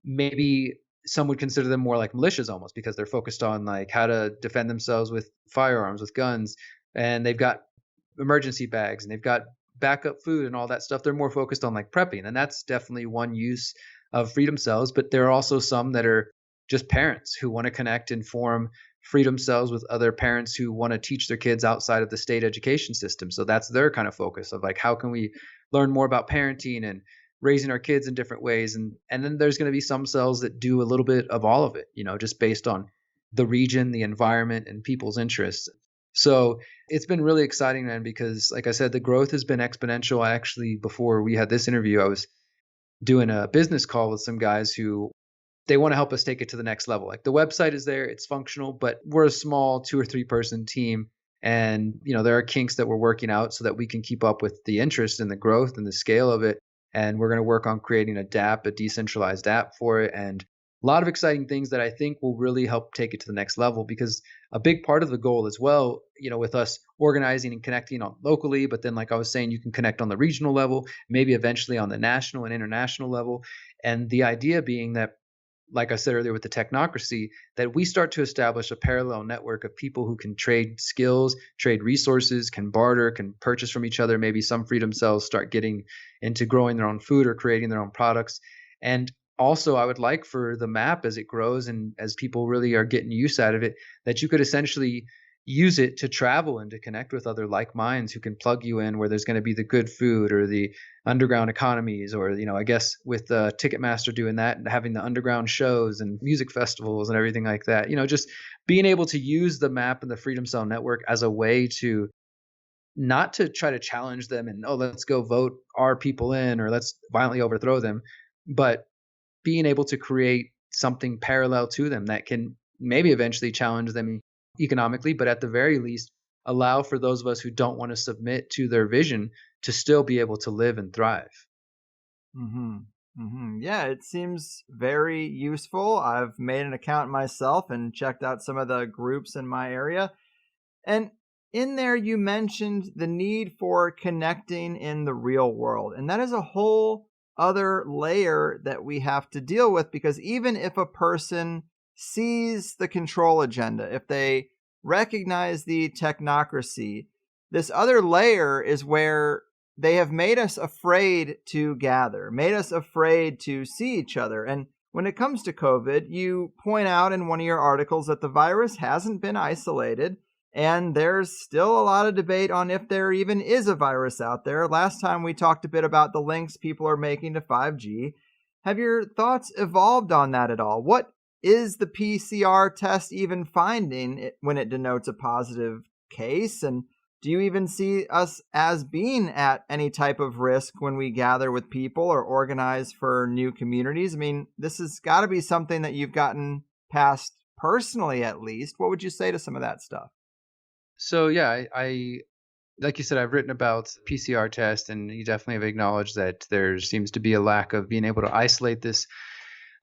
maybe some would consider them more like militias almost, because they're focused on like how to defend themselves with firearms, with guns, and they've got emergency bags and they've got backup food and all that stuff. They're more focused on like prepping, and that's definitely one use of Freedom Cells. But there are also some that are just parents who want to connect and form Freedom Cells with other parents who want to teach their kids outside of the state education system. So that's their kind of focus of like, how can we learn more about parenting and raising our kids in different ways. And then there's going to be some cells that do a little bit of all of it, just based on the region, the environment, and people's interests. So it's been really exciting, man, because like I said, the growth has been exponential. I actually, before we had this interview, I was doing a business call with some guys who they want to help us take it to the next level. Like the website is there, it's functional, but we're a small 2 or 3 person team. And, there are kinks that we're working out so that we can keep up with the interest and the growth and the scale of it. And we're going to work on creating a DApp, a decentralized app for it. And a lot of exciting things that I think will really help take it to the next level, because a big part of the goal as well, with us organizing and connecting on locally, but then like I was saying, you can connect on the regional level, maybe eventually on the national and international level. And the idea being that, like I said earlier with the technocracy, that we start to establish a parallel network of people who can trade skills, trade resources, can barter, can purchase from each other. Maybe some Freedom Cells start getting into growing their own food or creating their own products. And also, I would like for the map, as it grows and as people really are getting use out of it, that you could essentially use it to travel and to connect with other like minds who can plug you in where there's going to be the good food or the underground economies, or I guess with Ticketmaster doing that and having the underground shows and music festivals and everything like that, just being able to use the map and the Freedom Cell network as a way to not to try to challenge them and, let's go vote our people in or let's violently overthrow them, but being able to create something parallel to them that can maybe eventually challenge them economically, but at the very least allow for those of us who don't want to submit to their vision to still be able to live and thrive. Yeah, it seems very useful. I've made an account myself and checked out some of the groups in my area. And in there, you mentioned the need for connecting in the real world. And that is a whole other layer that we have to deal with, because even if a person sees the control agenda, if they recognize the technocracy, this other layer is where they have made us afraid to gather, made us afraid to see each other. And when it comes to COVID, you point out in one of your articles that the virus hasn't been isolated, and there's still a lot of debate on if there even is a virus out there. Last time we talked a bit about the links people are making to 5G. Have your thoughts evolved on that at all? What is the PCR test even finding when it denotes a positive case? And do you even see us as being at any type of risk when we gather with people or organize for new communities? I mean, this has got to be something that you've gotten past personally, at least. What would you say to some of that stuff? So yeah, I like you said, I've written about PCR test, and you definitely have acknowledged that there seems to be a lack of being able to isolate this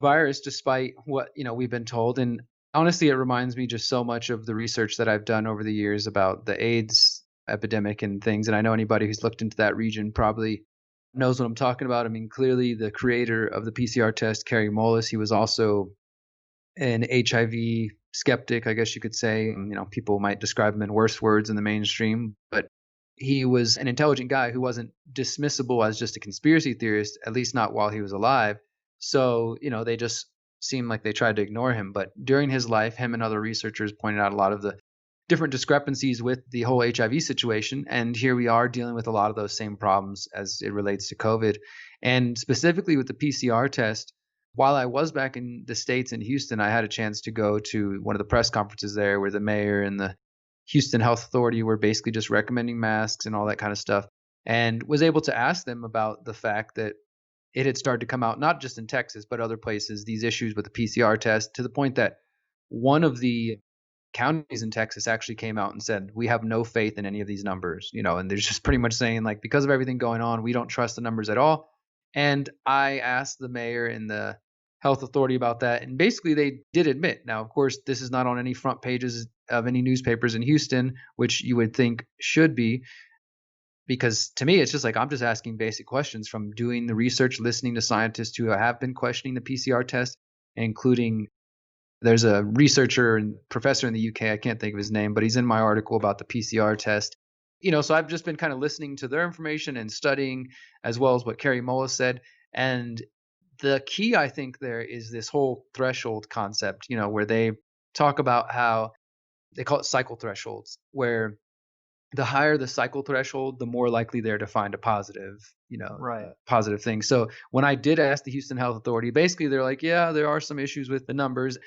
virus despite what we've been told. And honestly, it reminds me just so much of the research that I've done over the years about the AIDS epidemic and things. And I know anybody who's looked into that region probably knows what I'm talking about. I mean, clearly the creator of the PCR test, Kary Mullis, he was also an HIV skeptic, I guess you could say. People might describe him in worse words in the mainstream, but he was an intelligent guy who wasn't dismissible as just a conspiracy theorist, at least not while he was alive. So, they just seemed like they tried to ignore him. But during his life, him and other researchers pointed out a lot of the different discrepancies with the whole HIV situation. And here we are dealing with a lot of those same problems as it relates to COVID. And specifically with the PCR test, while I was back in the States in Houston, I had a chance to go to one of the press conferences there where the mayor and the Houston Health Authority were basically just recommending masks and all that kind of stuff, and was able to ask them about the fact that it had started to come out, not just in Texas, but other places, these issues with the PCR test, to the point that one of the counties in Texas actually came out and said, we have no faith in any of these numbers, and they're just pretty much saying, like, because of everything going on, we don't trust the numbers at all. And I asked the mayor and the health authority about that, and basically they did admit. Now, of course, this is not on any front pages of any newspapers in Houston, which you would think should be, because to me, it's just like, I'm just asking basic questions from doing the research, listening to scientists who have been questioning the PCR test, including there's a researcher and professor in the UK, I can't think of his name, but he's in my article about the PCR test. So I've just been kind of listening to their information and studying, as well as what Kary Mullis said. And the key, I think, there is this whole threshold concept, where they talk about how they call it cycle thresholds, where the higher the cycle threshold, the more likely they're to find a positive, right, positive thing. So when I did ask the Houston Health Authority, basically they're like, yeah, there are some issues with the numbers,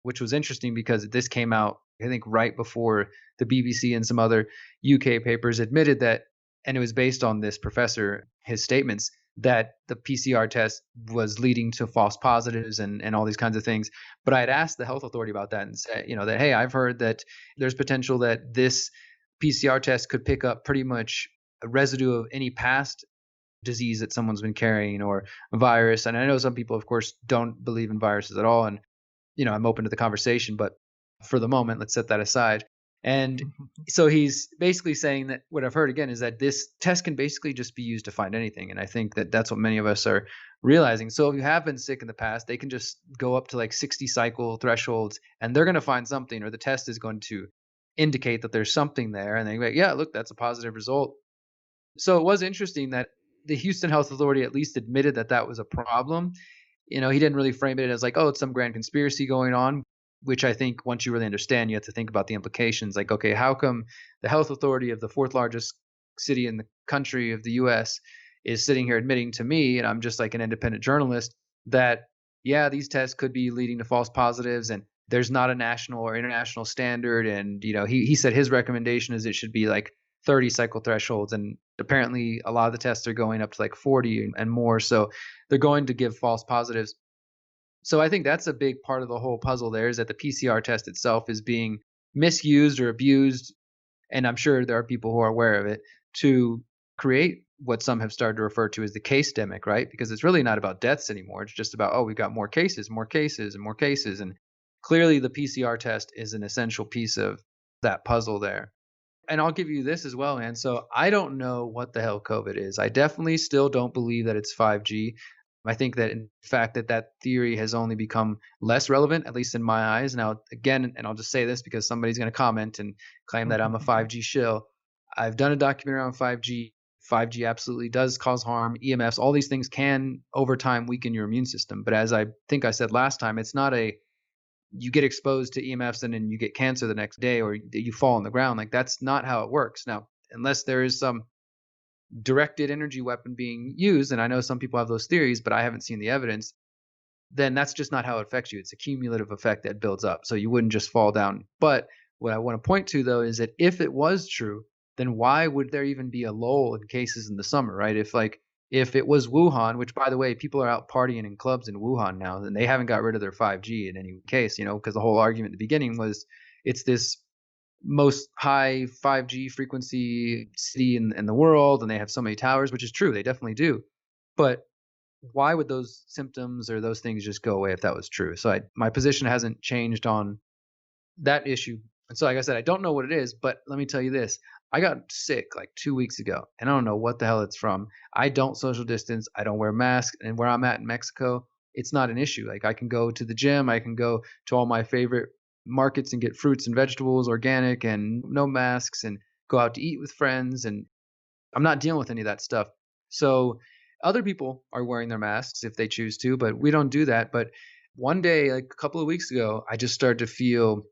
which was interesting because this came out, I think, right before the BBC and some other UK papers admitted that, and it was based on this professor, his statements, that the PCR test was leading to false positives and all these kinds of things. But I had asked the health authority about that and said, that, hey, I've heard that there's potential that this PCR test could pick up pretty much a residue of any past disease that someone's been carrying or a virus. And I know some people, of course, don't believe in viruses at all. And, I'm open to the conversation, but for the moment, let's set that aside. And so he's basically saying that what I've heard again is that this test can basically just be used to find anything. And I think that that's what many of us are realizing. So if you have been sick in the past, they can just go up to like 60 cycle thresholds and they're going to find something, or the test is going to indicate that there's something there. And they go, yeah, look, that's a positive result. So it was interesting that the Houston Health Authority at least admitted that that was a problem. He didn't really frame it as like, oh, it's some grand conspiracy going on, which I think once you really understand, you have to think about the implications. Like, okay, how come the health authority of the fourth largest city in the country of the US is sitting here admitting to me, and I'm just like an independent journalist, that, yeah, these tests could be leading to false positives and there's not a national or international standard. And, he said his recommendation is it should be like 30 cycle thresholds. And apparently a lot of the tests are going up to like 40 and more. So they're going to give false positives. So I think that's a big part of the whole puzzle there, is that the PCR test itself is being misused or abused. And I'm sure there are people who are aware of it, to create what some have started to refer to as the case-demic, right? Because it's really not about deaths anymore. It's just about, oh, we've got more cases, more cases, and more cases. And clearly the PCR test is an essential piece of that puzzle there. And I'll give you this as well, man. So I don't know what the hell COVID is. I definitely still don't believe that it's 5G. I think that, in fact, that theory has only become less relevant, at least in my eyes. Now, again, and I'll just say this because somebody's going to comment and claim that I'm a 5G shill. I've done a documentary on 5G. 5G absolutely does cause harm. EMFs, all these things can, over time, weaken your immune system. But as I think I said last time, it's not you get exposed to EMFs and then you get cancer the next day, or you fall on the ground. Like, that's not how it works. Now, unless there is some directed energy weapon being used, and I know some people have those theories, but I haven't seen the evidence, then that's just not how it affects you. It's a cumulative effect that builds up. So you wouldn't just fall down. But what I want to point to, though, is that if it was true, then why would there even be a lull in cases in the summer, right? If it was Wuhan, which, by the way, people are out partying in clubs in Wuhan now, and they haven't got rid of their 5G in any case, because the whole argument at the beginning was it's this most high 5G frequency city in the world, and they have so many towers, which is true. They definitely do. But why would those symptoms or those things just go away if that was true? So my position hasn't changed on that issue. And so, like I said, I don't know what it is, but let me tell you this. I got sick like 2 weeks ago, and I don't know what the hell it's from. I don't social distance. I don't wear masks. And where I'm at in Mexico, it's not an issue. Like, I can go to the gym. I can go to all my favorite markets and get fruits and vegetables, organic, and no masks, and go out to eat with friends. And I'm not dealing with any of that stuff. So other people are wearing their masks if they choose to, but we don't do that. But one day, like a couple of weeks ago, I just started to feel,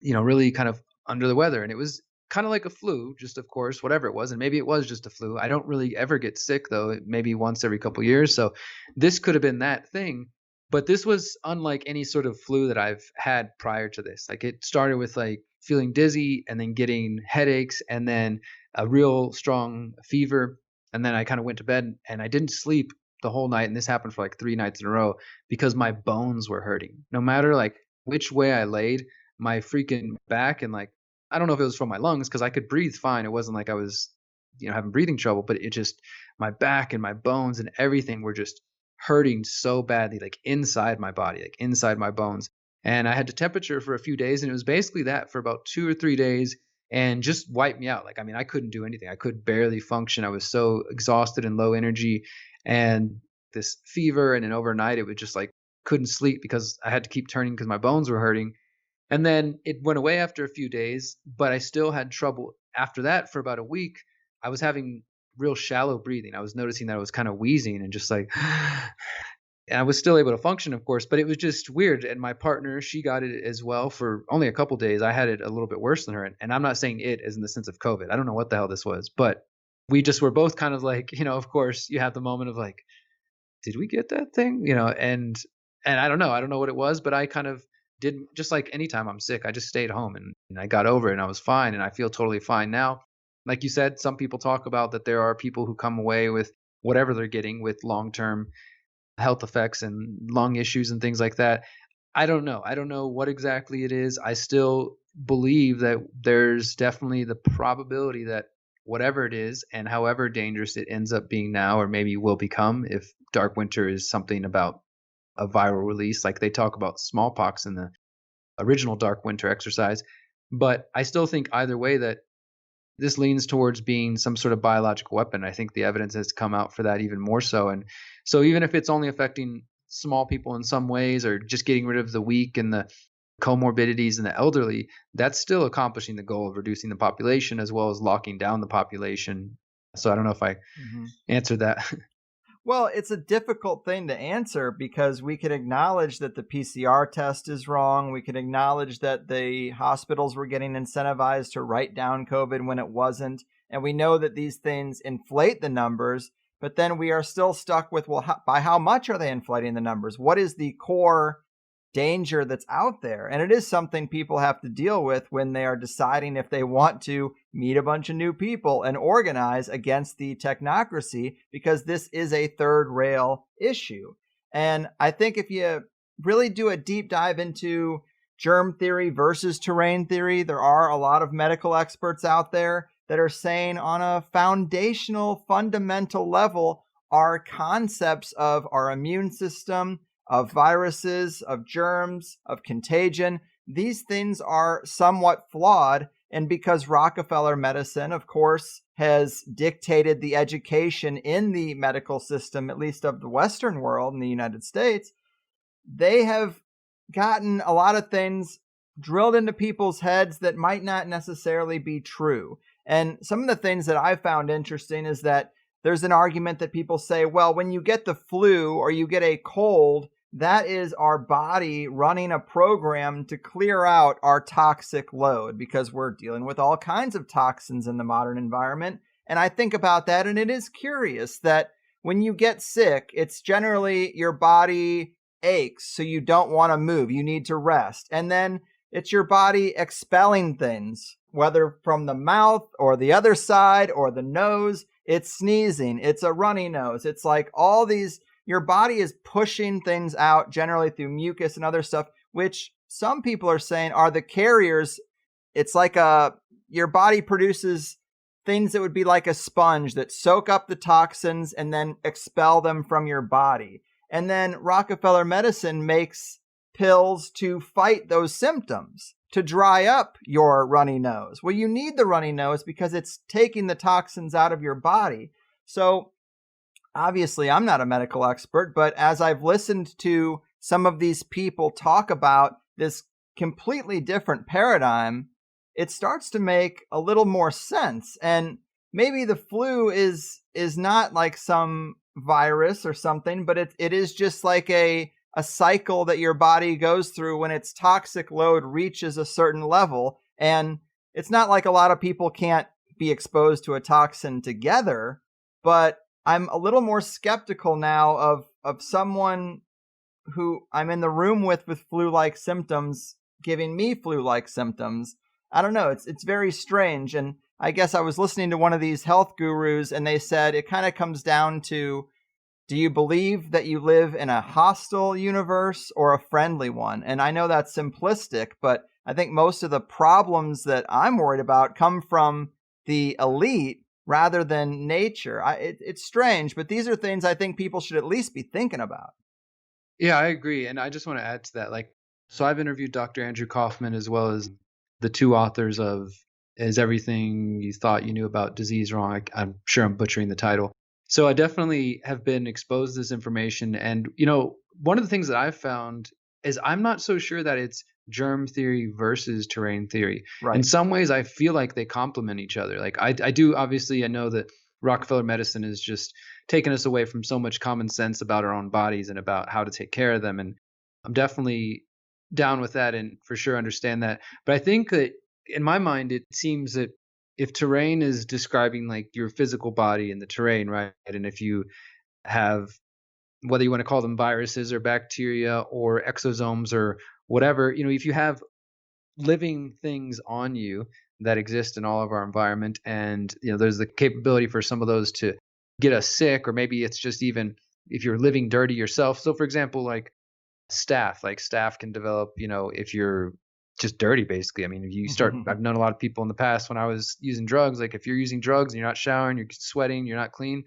really kind of under the weather. And it was kind of like a flu, just, of course, whatever it was. And maybe it was just a flu. I don't really ever get sick, though, maybe once every couple of years. So this could have been that thing. But this was unlike any sort of flu that I've had prior to this. Like, it started with like feeling dizzy and then getting headaches and then a real strong fever. And then I kind of went to bed and I didn't sleep the whole night, and this happened for like 3 nights in a row, because my bones were hurting. No matter like which way I laid, my freaking back and like, I don't know if it was from my lungs because I could breathe fine. It wasn't like I was, having breathing trouble, but it just, my back and my bones and everything were just hurting so badly, like inside my body, like inside my bones. And I had the temperature for a few days, and it was basically that for about 2 or 3 days, and just wiped me out. Like, I mean, I couldn't do anything. I could barely function. I was so exhausted and low energy, and this fever. And then overnight, it would just like couldn't sleep because I had to keep turning because my bones were hurting. And then it went away after a few days, but I still had trouble after that for about a week. I was having real shallow breathing. I was noticing that I was kind of wheezing and just like, and I was still able to function, of course, but it was just weird. And my partner, she got it as well for only a couple days. I had it a little bit worse than her. And I'm not saying it as in the sense of COVID. I don't know what the hell this was, but we just were both kind of like, of course you have the moment of like, did we get that thing? And I don't know what it was, but I kind of didn't, just like anytime I'm sick, I just stayed home and I got over it and I was fine. And I feel totally fine now. Like you said, some people talk about that there are people who come away with whatever they're getting with long-term health effects and lung issues and things like that. I don't know. I don't know what exactly it is. I still believe that there's definitely the probability that whatever it is and however dangerous it ends up being now, or maybe will become, if Dark Winter is something about a viral release, like they talk about smallpox in the original Dark Winter exercise. But I still think either way that this leans towards being some sort of biological weapon. I think the evidence has come out for that even more so. And so even if it's only affecting small people in some ways, or just getting rid of the weak and the comorbidities and the elderly, that's still accomplishing the goal of reducing the population as well as locking down the population. So I don't know if I answered that. Well, it's a difficult thing to answer because we can acknowledge that the PCR test is wrong. We can acknowledge that the hospitals were getting incentivized to write down COVID when it wasn't. And we know that these things inflate the numbers, but then we are still stuck with, well, by how much are they inflating the numbers? What is the core danger that's out there? And it is something people have to deal with when they are deciding if they want to meet a bunch of new people and organize against the technocracy, because this is a third rail issue. And I think if you really do a deep dive into germ theory versus terrain theory, there are a lot of medical experts out there that are saying on a foundational, fundamental level, our concepts of our immune system, of viruses, of germs, of contagion, these things are somewhat flawed. And because Rockefeller medicine, of course, has dictated the education in the medical system, at least of the Western world in the United States, they have gotten a lot of things drilled into people's heads that might not necessarily be true. And some of the things that I found interesting is that there's an argument that people say, well, when you get the flu or you get a cold, that is our body running a program to clear out our toxic load, because we're dealing with all kinds of toxins in the modern environment. And I think about that, and it is curious that when you get sick, it's generally your body aches, so you don't want to move. You need to rest. And then it's your body expelling things, whether from the mouth or the other side or the nose. It's sneezing. It's a runny nose. It's like all these... Your body is pushing things out generally through mucus and other stuff, which some people are saying are the carriers. It's like your body produces things that would be like a sponge that soak up the toxins and then expel them from your body. And then Rockefeller medicine makes pills to fight those symptoms, to dry up your runny nose. Well, you need the runny nose because it's taking the toxins out of your body. So obviously, I'm not a medical expert, but as I've listened to some of these people talk about this completely different paradigm, it starts to make a little more sense. And maybe the flu is not like some virus or something, but it is just like a cycle that your body goes through when its toxic load reaches a certain level. And it's not like a lot of people can't be exposed to a toxin together, but I'm a little more skeptical now of someone who I'm in the room with flu-like symptoms giving me flu-like symptoms. I don't know. It's very strange. And I guess I was listening to one of these health gurus, and they said it kind of comes down to do you believe that you live in a hostile universe or a friendly one? And I know that's simplistic, but I think most of the problems that I'm worried about come from the elite rather than nature. It's strange, but these are things I think people should at least be thinking about. Yeah, I agree. And I just want to add to that. So I've interviewed Dr. Andrew Kaufman as well as the two authors of Is Everything You Thought You Knew About Disease Wrong? I'm sure I'm butchering the title. So I definitely have been exposed to this information. And, one of the things that I've found is I'm not so sure that it's germ theory versus terrain theory. Right. In some ways, I feel like they complement each other. I do, obviously, I know that Rockefeller medicine has just taken us away from so much common sense about our own bodies and about how to take care of them. And I'm definitely down with that and for sure understand that. But I think that in my mind, it seems that if terrain is describing like your physical body and the terrain, right? And if you have, whether you want to call them viruses or bacteria or exosomes or whatever, if you have living things on you that exist in all of our environment, and there's the capability for some of those to get us sick, or maybe it's just even if you're living dirty yourself. So for example, like staph can develop, if you're just dirty, basically. I mean, if you start, I've known a lot of people in the past when I was using drugs, like if you're using drugs and you're not showering, you're sweating, you're not clean,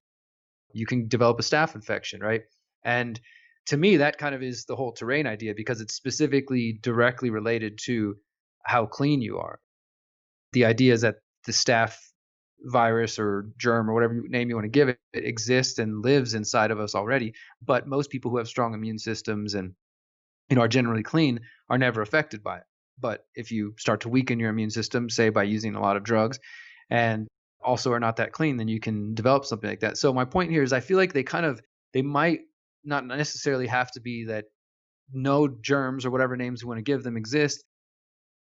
you can develop a staph infection, right? And to me, that kind of is the whole terrain idea, because it's specifically directly related to how clean you are. The idea is that the staph virus or germ or whatever name you want to give it, it exists and lives inside of us already. But most people who have strong immune systems and are generally clean are never affected by it. But if you start to weaken your immune system, say by using a lot of drugs, and also are not that clean, then you can develop something like that. So my point here is I feel like they might not necessarily have to be that no germs or whatever names we want to give them exist.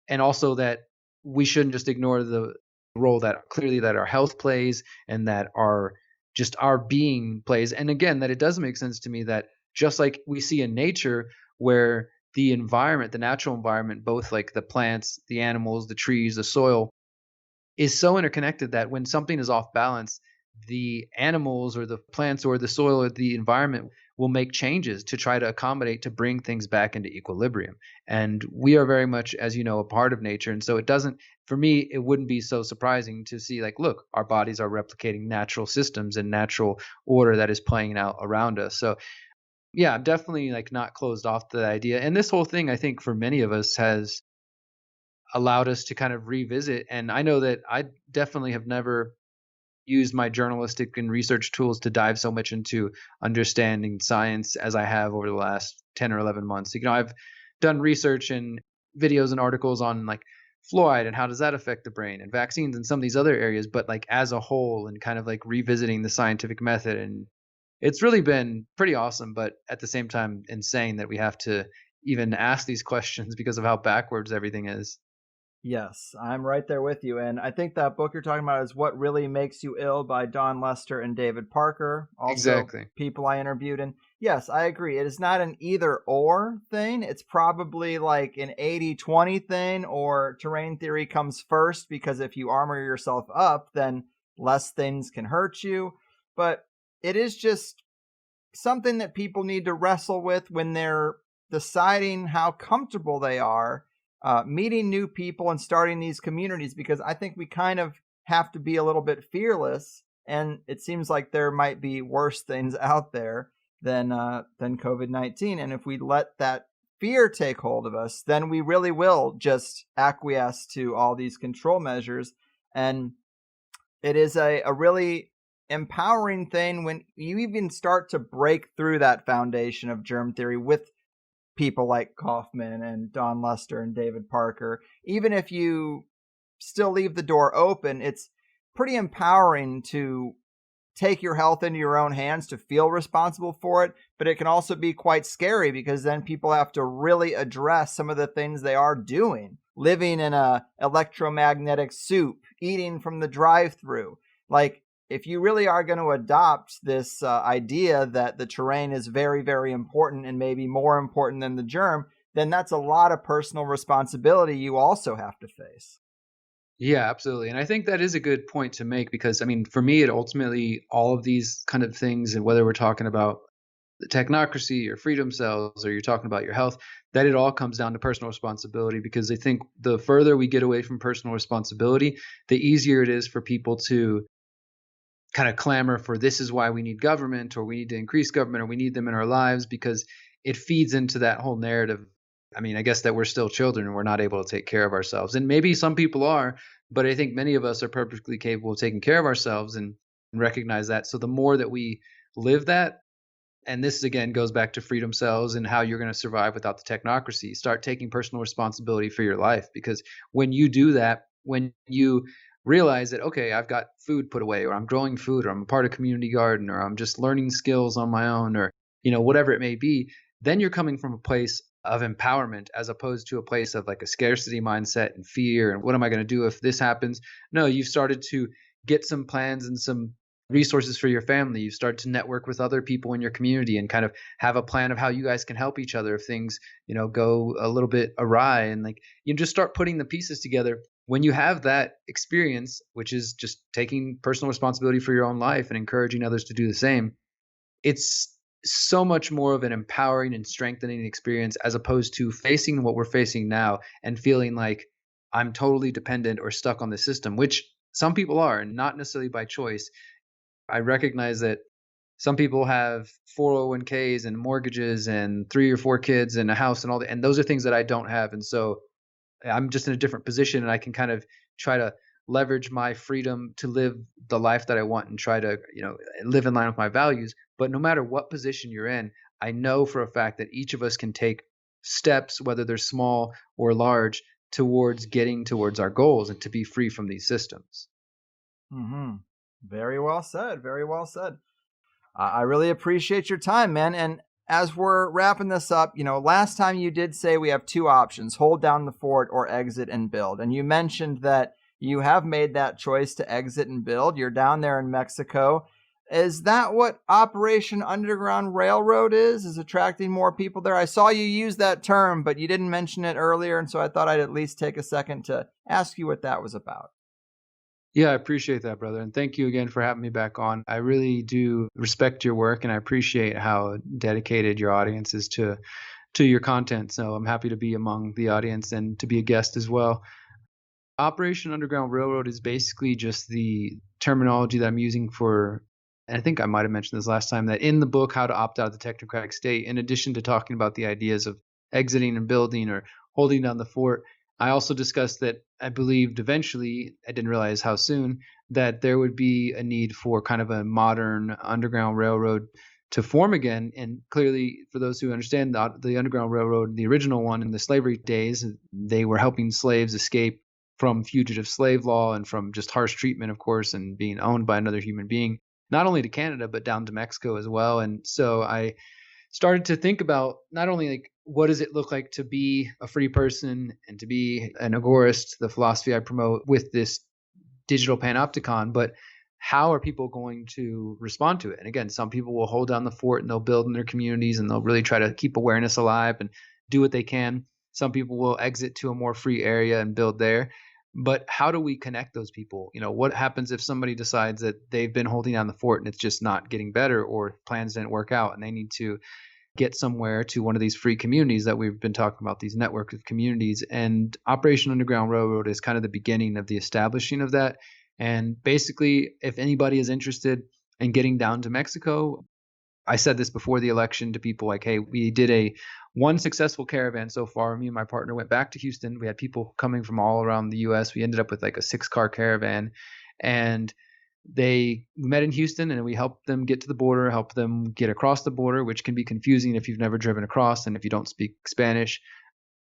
And also that we shouldn't just ignore the role that clearly that our health plays and that our being plays. And again, that it does make sense to me that just like we see in nature, where the environment, the natural environment, both like the plants, the animals, the trees, the soil, is so interconnected that when something is off balance, the animals or the plants or the soil or the environment will make changes to try to accommodate, to bring things back into equilibrium. And we are very much, as you know, a part of nature. And so for me, it wouldn't be so surprising to see like, look, our bodies are replicating natural systems and natural order that is playing out around us. So yeah, I'm definitely like not closed off to the idea. And this whole thing, I think for many of us has allowed us to kind of revisit. And I know that I definitely have never used my journalistic and research tools to dive so much into understanding science as I have over the last 10 or 11 months. I've done research and videos and articles on like fluoride and how does that affect the brain, and vaccines and some of these other areas, but like as a whole, and kind of like revisiting the scientific method. And it's really been pretty awesome, but at the same time insane that we have to even ask these questions because of how backwards everything is. Yes, I'm right there with you. And I think that book you're talking about is What Really Makes You Ill by Don Lester and David Parker. Also, exactly. People I interviewed. And yes, I agree. It is not an either or thing. It's probably like an 80-20 thing, or terrain theory comes first, because if you armor yourself up, then less things can hurt you. But it is just something that people need to wrestle with when they're deciding how comfortable they are meeting new people and starting these communities, because I think we kind of have to be a little bit fearless. And it seems like there might be worse things out there than COVID-19. And if we let that fear take hold of us, then we really will just acquiesce to all these control measures. And it is a really empowering thing when you even start to break through that foundation of germ theory with people like Kaufman and Don Lester and David Parker. Even if you still leave the door open, it's pretty empowering to take your health into your own hands, to feel responsible for it. But it can also be quite scary, because then people have to really address some of the things they are doing. Living in a electromagnetic soup, eating from the drive-thru. Like, if you really are going to adopt this idea that the terrain is very, very important, and maybe more important than the germ, then that's a lot of personal responsibility you also have to face. Yeah, absolutely. And I think that is a good point to make, because, I mean, for me, it ultimately, all of these kind of things, and whether we're talking about the technocracy or freedom cells, or you're talking about your health, that it all comes down to personal responsibility, because I think the further we get away from personal responsibility, the easier it is for people to kind of clamor for, this is why we need government, or we need to increase government, or we need them in our lives, because it feeds into that whole narrative. I mean, I guess that we're still children and we're not able to take care of ourselves. And maybe some people are, but I think many of us are perfectly capable of taking care of ourselves and recognize that. So the more that we live that, and this again goes back to freedom cells and how you're going to survive without the technocracy, start taking personal responsibility for your life. Because when you do that, when you realize that, okay, I've got food put away, or I'm growing food, or I'm a part of community garden, or I'm just learning skills on my own, or, whatever it may be, then you're coming from a place of empowerment, as opposed to a place of like a scarcity mindset and fear. And what am I going to do if this happens? No, you've started to get some plans and some resources for your family. You start to network with other people in your community and kind of have a plan of how you guys can help each other if things, go a little bit awry. And like, you just start putting the pieces together. When you have that experience, which is just taking personal responsibility for your own life and encouraging others to do the same, it's so much more of an empowering and strengthening experience, as opposed to facing what we're facing now and feeling like I'm totally dependent or stuck on the system, which some people are, and not necessarily by choice. I recognize that some people have 401ks and mortgages and 3 or 4 kids and a house and all that, and those are things that I don't have. And so I'm just in a different position, and I can kind of try to leverage my freedom to live the life that I want and try to, live in line with my values. But no matter what position you're in, I know for a fact that each of us can take steps, whether they're small or large, towards getting towards our goals and to be free from these systems. Mm-hmm. Very well said. Very well said. I really appreciate your time, man. And as we're wrapping this up, last time you did say we have 2 options: hold down the fort or exit and build. And you mentioned that you have made that choice to exit and build. You're down there in Mexico. Is that what Operation Underground Railroad is attracting more people there? I saw you use that term, but you didn't mention it earlier, and so I thought I'd at least take a second to ask you what that was about. Yeah, I appreciate that, brother. And thank you again for having me back on. I really do respect your work, and I appreciate how dedicated your audience is to your content. So I'm happy to be among the audience and to be a guest as well. Operation Underground Railroad is basically just the terminology that I'm using for, and I think I might have mentioned this last time, that in the book, How to Opt Out of the Technocratic State, in addition to talking about the ideas of exiting and building or holding down the fort, I also discussed that I believed eventually, I didn't realize how soon, that there would be a need for kind of a modern underground railroad to form again. And clearly, for those who understand, the Underground Railroad, the original one in the slavery days, they were helping slaves escape from fugitive slave law and from just harsh treatment, of course, and being owned by another human being, not only to Canada, but down to Mexico as well. And so I started to think about not only like, what does it look like to be a free person and to be an agorist, the philosophy I promote with this digital panopticon, but how are people going to respond to it? And again, some people will hold down the fort and they'll build in their communities and they'll really try to keep awareness alive and do what they can. Some people will exit to a more free area and build there. But how do we connect those people? What happens if somebody decides that they've been holding down the fort and it's just not getting better, or plans didn't work out and they need to get somewhere to one of these free communities that we've been talking about, these network of communities? And Operation Underground Railroad is kind of the beginning of the establishing of that. And basically, if anybody is interested in getting down to Mexico, I said this before the election to people like, hey, we did one successful caravan so far. Me and my partner went back to Houston. We had people coming from all around the U.S. We ended up with like a 6-car caravan, and they met in Houston, and we helped them get to the border, helped them get across the border, which can be confusing if you've never driven across and if you don't speak Spanish.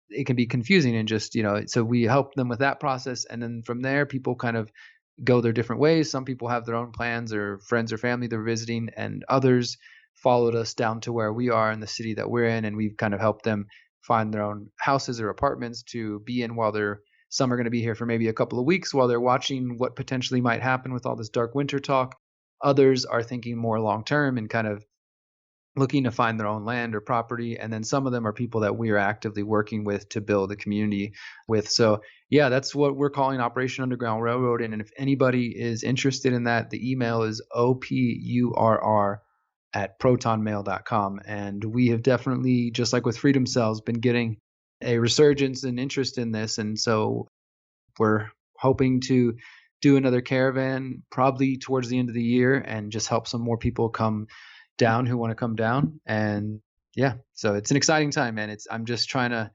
It can be confusing, and just, so we helped them with that process. And then from there, people kind of go their different ways. Some people have their own plans or friends or family they're visiting, and others followed us down to where we are in the city that we're in, and we've kind of helped them find their own houses or apartments to be in while some are going to be here for maybe a couple of weeks while they're watching what potentially might happen with all this dark winter talk. Others are thinking more long term and kind of looking to find their own land or property. And then some of them are people that we are actively working with to build a community with. So yeah, that's what we're calling Operation Underground Railroad. And if anybody is interested in that, the email is OPURR at protonmail.com. And we have definitely, just like with Freedom Cells, been getting a resurgence and interest in this. And so we're hoping to do another caravan probably towards the end of the year and just help some more people come down who want to come down. And yeah, so it's an exciting time, man. I'm just trying to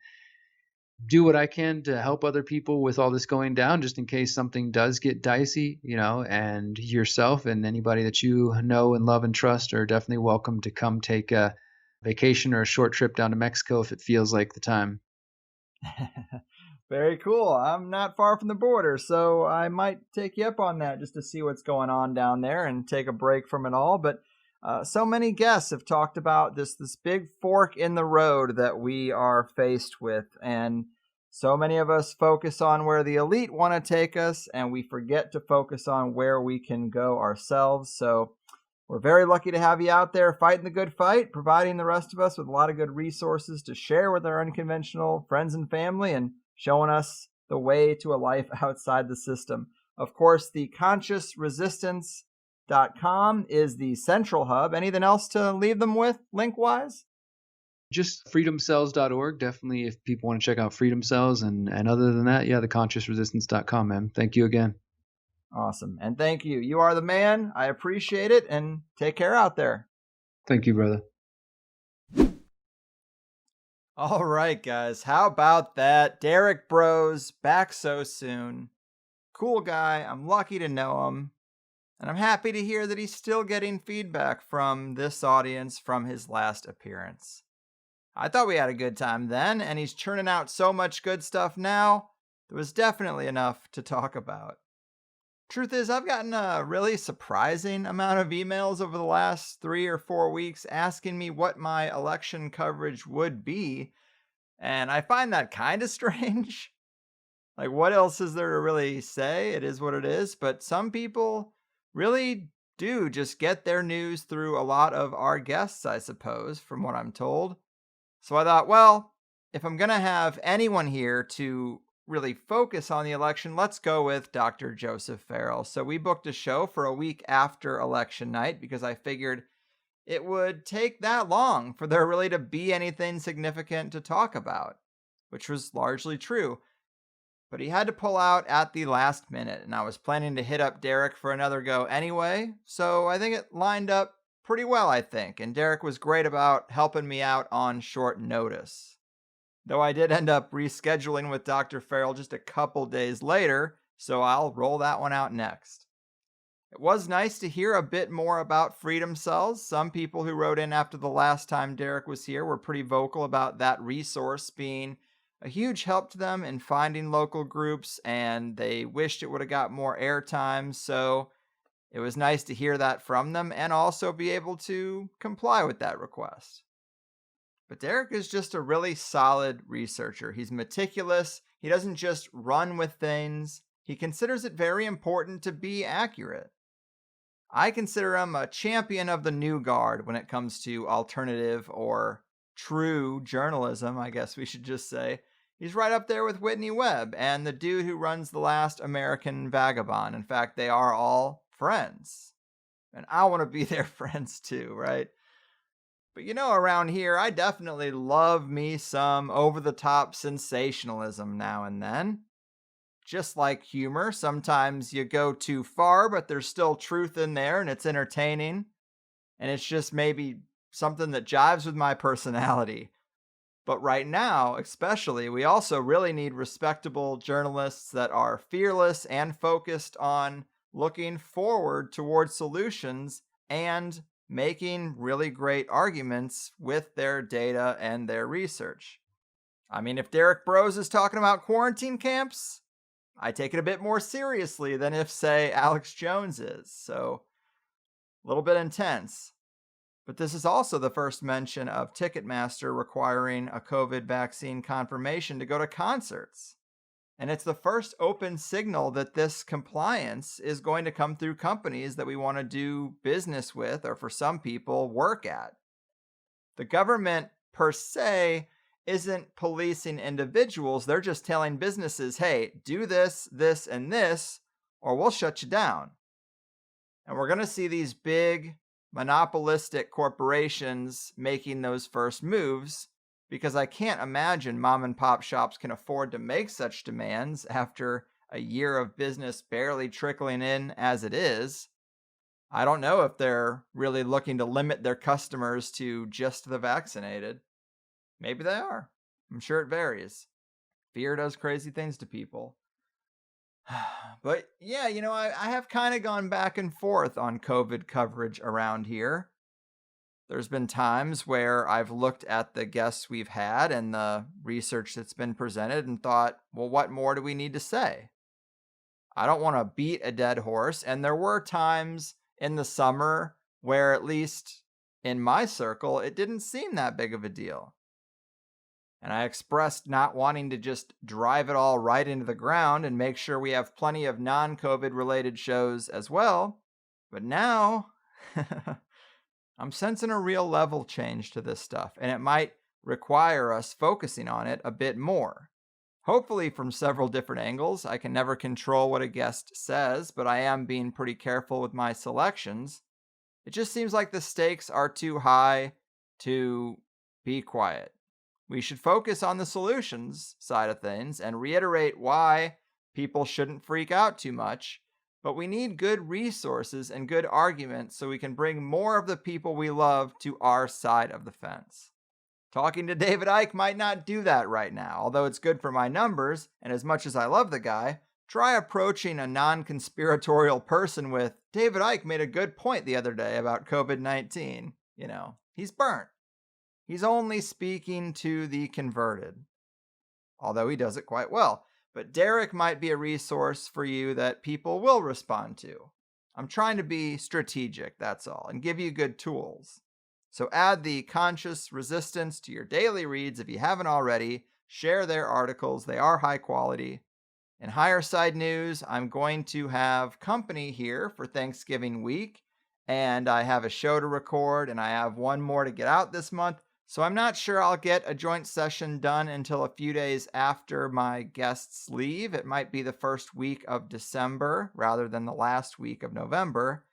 do what I can to help other people with all this going down, just in case something does get dicey, and yourself and anybody that you know and love and trust are definitely welcome to come take a vacation or a short trip down to Mexico if it feels like the time. Very cool. I'm not far from the border, so I might take you up on that just to see what's going on down there and take a break from it all. But so many guests have talked about this big fork in the road that we are faced with. And so many of us focus on where the elite want to take us, and we forget to focus on where we can go ourselves. So we're very lucky to have you out there fighting the good fight, providing the rest of us with a lot of good resources to share with our unconventional friends and family, and showing us the way to a life outside the system. Of course, the ConsciousResistance.com is the central hub. Anything else to leave them with link-wise? Just freedomcells.org. Definitely, if people want to check out Freedom Cells. And other than that, yeah, the ConsciousResistance.com, man. Thank you again. Awesome. And thank you. You are the man. I appreciate it. And take care out there. Thank you, brother. All right, guys. How about that? Derek Broze back so soon. Cool guy. I'm lucky to know him. And I'm happy to hear that he's still getting feedback from this audience from his last appearance. I thought we had a good time then, and he's churning out so much good stuff now. There was definitely enough to talk about. Truth is, I've gotten a really surprising amount of emails over the last 3 or 4 weeks asking me what my election coverage would be, and I find that kind of strange. Like, what else is there to really say? It is what it is, but some people really do just get their news through a lot of our guests, I suppose, from what I'm told. So I thought, well, if I'm going to have anyone here to really focus on the election, let's go with Dr. Joseph Farrell. So we booked a show for a week after election night because I figured it would take that long for there really to be anything significant to talk about, which was largely true. But he had to pull out at the last minute, and I was planning to hit up Derek for another go anyway, so I think it lined up pretty well, I think, and Derek was great about helping me out on short notice. Though I did end up rescheduling with Dr. Farrell just a couple days later, so I'll roll that one out next. It was nice to hear a bit more about Freedom Cells. Some people who wrote in after the last time Derek was here were pretty vocal about that resource being a huge help to them in finding local groups, and they wished it would have got more airtime, so it was nice to hear that from them and also be able to comply with that request. But Derek is just a really solid researcher. He's meticulous. He doesn't just run with things. He considers it very important to be accurate. I consider him a champion of the new guard when it comes to alternative or true journalism, I guess we should just say. He's right up there with Whitney Webb and the dude who runs The Last American Vagabond. In fact, they are all friends. And I want to be their friends too, right? But around here, I definitely love me some over-the-top sensationalism now and then. Just like humor, sometimes you go too far, but there's still truth in there and it's entertaining. And it's just maybe something that jives with my personality. But right now, especially, we also really need respectable journalists that are fearless and focused on looking forward towards solutions and making really great arguments with their data and their research. I mean, if Derek Broze is talking about quarantine camps, I take it a bit more seriously than if, say, Alex Jones is. So, a little bit intense. But this is also the first mention of Ticketmaster requiring a COVID vaccine confirmation to go to concerts. And it's the first open signal that this compliance is going to come through companies that we want to do business with, or for some people, work at. The government, per se, isn't policing individuals. They're just telling businesses, hey, do this, this, and this, or we'll shut you down. And we're going to see these big monopolistic corporations making those first moves, because I can't imagine mom and pop shops can afford to make such demands after a year of business barely trickling in as it is. I don't know if they're really looking to limit their customers to just the vaccinated. Maybe they are. I'm sure it varies. Fear does crazy things to people. But yeah, I have kind of gone back and forth on COVID coverage around here. There's been times where I've looked at the guests we've had and the research that's been presented and thought, well, what more do we need to say? I don't want to beat a dead horse. And there were times in the summer where, at least in my circle, it didn't seem that big of a deal. And I expressed not wanting to just drive it all right into the ground and make sure we have plenty of non-COVID related shows as well. But now I'm sensing a real level change to this stuff, and it might require us focusing on it a bit more. Hopefully from several different angles. I can never control what a guest says, but I am being pretty careful with my selections. It just seems like the stakes are too high to be quiet. We should focus on the solutions side of things and reiterate why people shouldn't freak out too much, but we need good resources and good arguments so we can bring more of the people we love to our side of the fence. Talking to David Icke might not do that right now, although it's good for my numbers, and as much as I love the guy, try approaching a non-conspiratorial person with, David Icke made a good point the other day about COVID-19. He's burnt. He's only speaking to the converted, although he does it quite well. But Derek might be a resource for you that people will respond to. I'm trying to be strategic, that's all, and give you good tools. So add the Conscious Resistance to your daily reads if you haven't already. Share their articles. They are high quality. In Higher Side News, I'm going to have company here for Thanksgiving week, and I have a show to record, and I have one more to get out this month. So I'm not sure I'll get a joint session done until a few days after my guests leave. It might be the first week of December rather than the last week of November.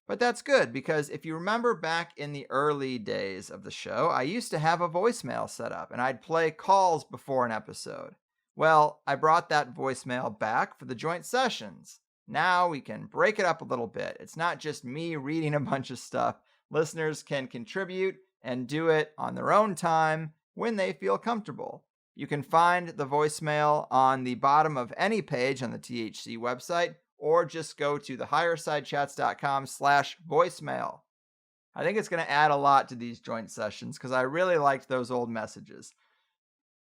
But that's good, because if you remember back in the early days of the show, I used to have a voicemail set up, and I'd play calls before an episode. Well, I brought that voicemail back for the joint sessions. Now we can break it up a little bit. It's not just me reading a bunch of stuff. Listeners can contribute and do it on their own time when they feel comfortable. You can find the voicemail on the bottom of any page on the THC website, or just go to thehighersidechats.com/voicemail. I think it's going to add a lot to these joint sessions because I really liked those old messages.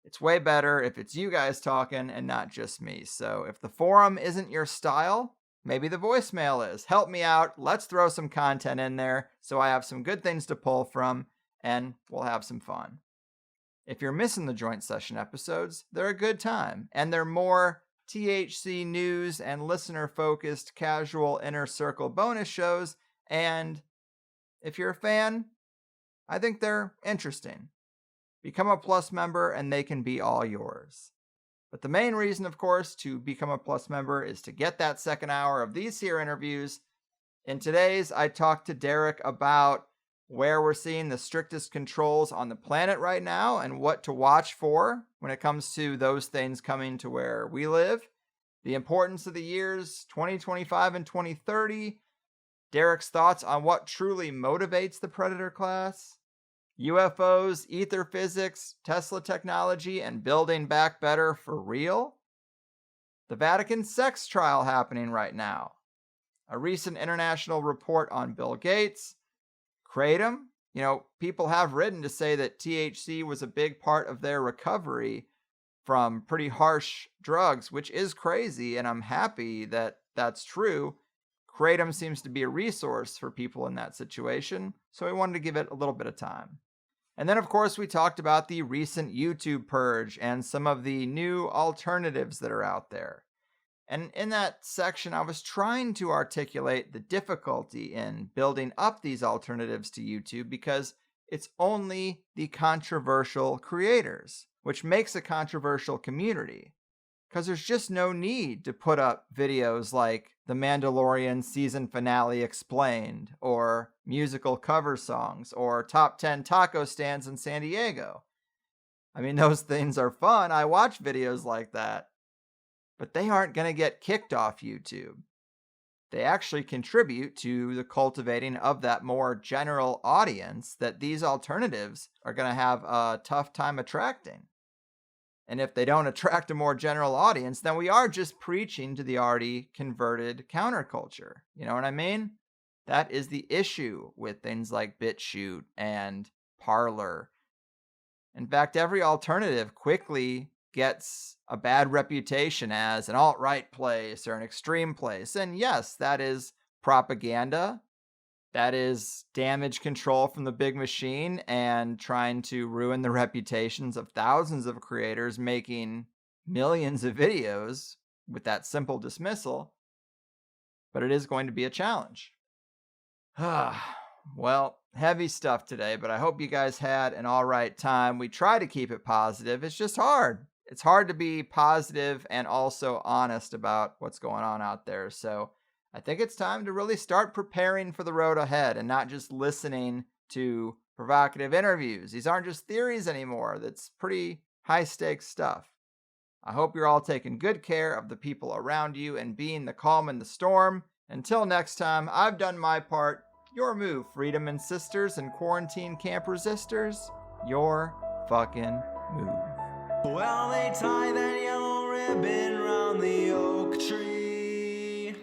It's way better if it's you guys talking and not just me. So if the forum isn't your style, maybe the voicemail is. Help me out. Let's throw some content in there so I have some good things to pull from, and we'll have some fun. If you're missing the joint session episodes, they're a good time, and they're more THC news and listener-focused casual inner circle bonus shows, and if you're a fan, I think they're interesting. Become a Plus member and they can be all yours. But the main reason, of course, to become a Plus member is to get that second hour of these here interviews. In today's, I talked to Derek about where we're seeing the strictest controls on the planet right now and what to watch for when it comes to those things coming to where we live, the importance of the years 2025 and 2030, Derek's thoughts on what truly motivates the predator class, UFOs, ether physics, Tesla technology, and building back better for real, the Vatican sex trial happening right now, a recent international report on Bill Gates, Kratom. People have written to say that THC was a big part of their recovery from pretty harsh drugs, which is crazy, and I'm happy that that's true. Kratom seems to be a resource for people in that situation, so I wanted to give it a little bit of time. And then, of course, we talked about the recent YouTube purge and some of the new alternatives that are out there. And in that section, I was trying to articulate the difficulty in building up these alternatives to YouTube because it's only the controversial creators, which makes a controversial community. because there's just no need to put up videos like The Mandalorian season finale explained, or musical cover songs, or top 10 taco stands in San Diego. I mean, those things are fun. I watch videos like that, but they aren't going to get kicked off YouTube. They actually contribute to the cultivating of that more general audience that these alternatives are going to have a tough time attracting. And if they don't attract a more general audience, then we are just preaching to the already converted counterculture. You know what I mean? That is the issue with things like BitChute and Parler. In fact, every alternative quickly gets a bad reputation as an alt-right place or an extreme place. And yes, that is propaganda. That is damage control from the big machine and trying to ruin the reputations of thousands of creators making millions of videos with that simple dismissal. But it is going to be a challenge. Well, heavy stuff today, but I hope you guys had an all right time. We try to keep it positive. It's just hard. It's hard to be positive and also honest about what's going on out there. So I think it's time to really start preparing for the road ahead and not just listening to provocative interviews. These aren't just theories anymore. That's pretty high stakes stuff. I hope you're all taking good care of the people around you and being the calm in the storm. Until next time, I've done my part. Your move, Freedom and Sisters and Quarantine Camp Resistors. Your fucking move. Well, they tie that yellow ribbon round the oak tree.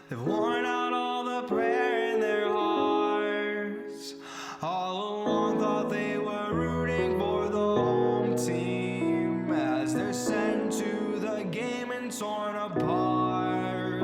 They've worn out all the prayer in their hearts. All along thought they were rooting for the home team as they're sent to the game and torn apart.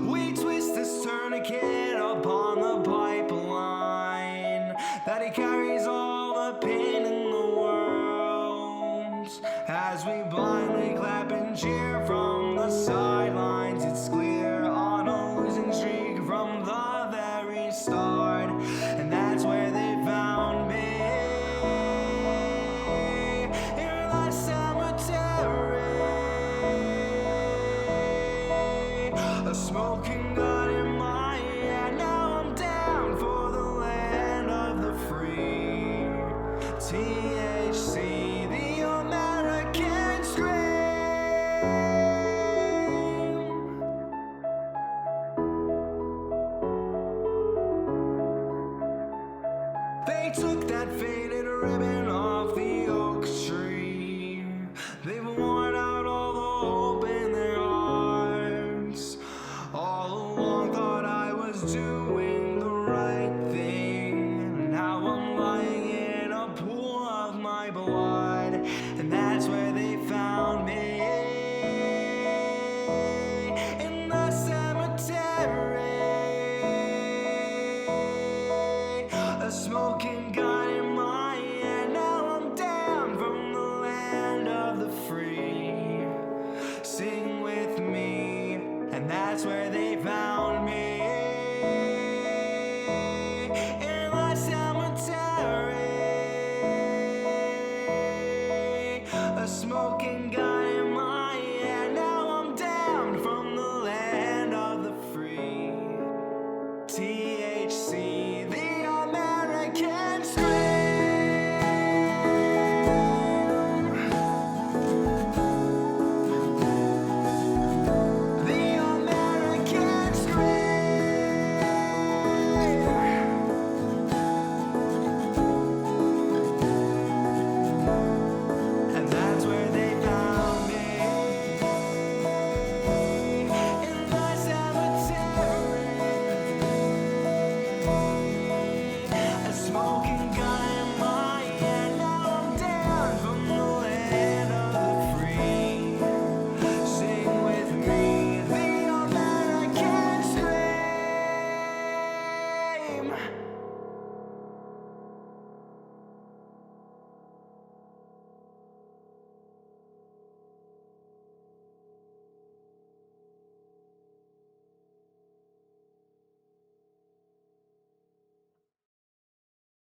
We twist this tourniquet upon the pipeline that he carries all the pain in the world as we blindly clap and cheer from the sidelines. It's clear on a losing streak from the very start, and that's where they found me, in the cemetery, a smoking gun in my hand. Now I'm down for the land of the free. THC, the American scream. They took that faded ribbon off the oak tree. They've worn out all the hope in their hearts. All along thought I was doing the right thing. Now I'm lying in a pool of my blood, and that's where they found me, in the cemetery, a smoking gun in my hand. Now I'm down from the land of the free. Sing with me, and that's where they found me, in the cemetery, a smoking gun in my hand. Now I'm down from the land of the free. THC, the American scream. The American scream. And that's where they found me, in the cemetery, a smoking gun in my hand. Now I'm down from the land of the free. Sing with me, the American scream.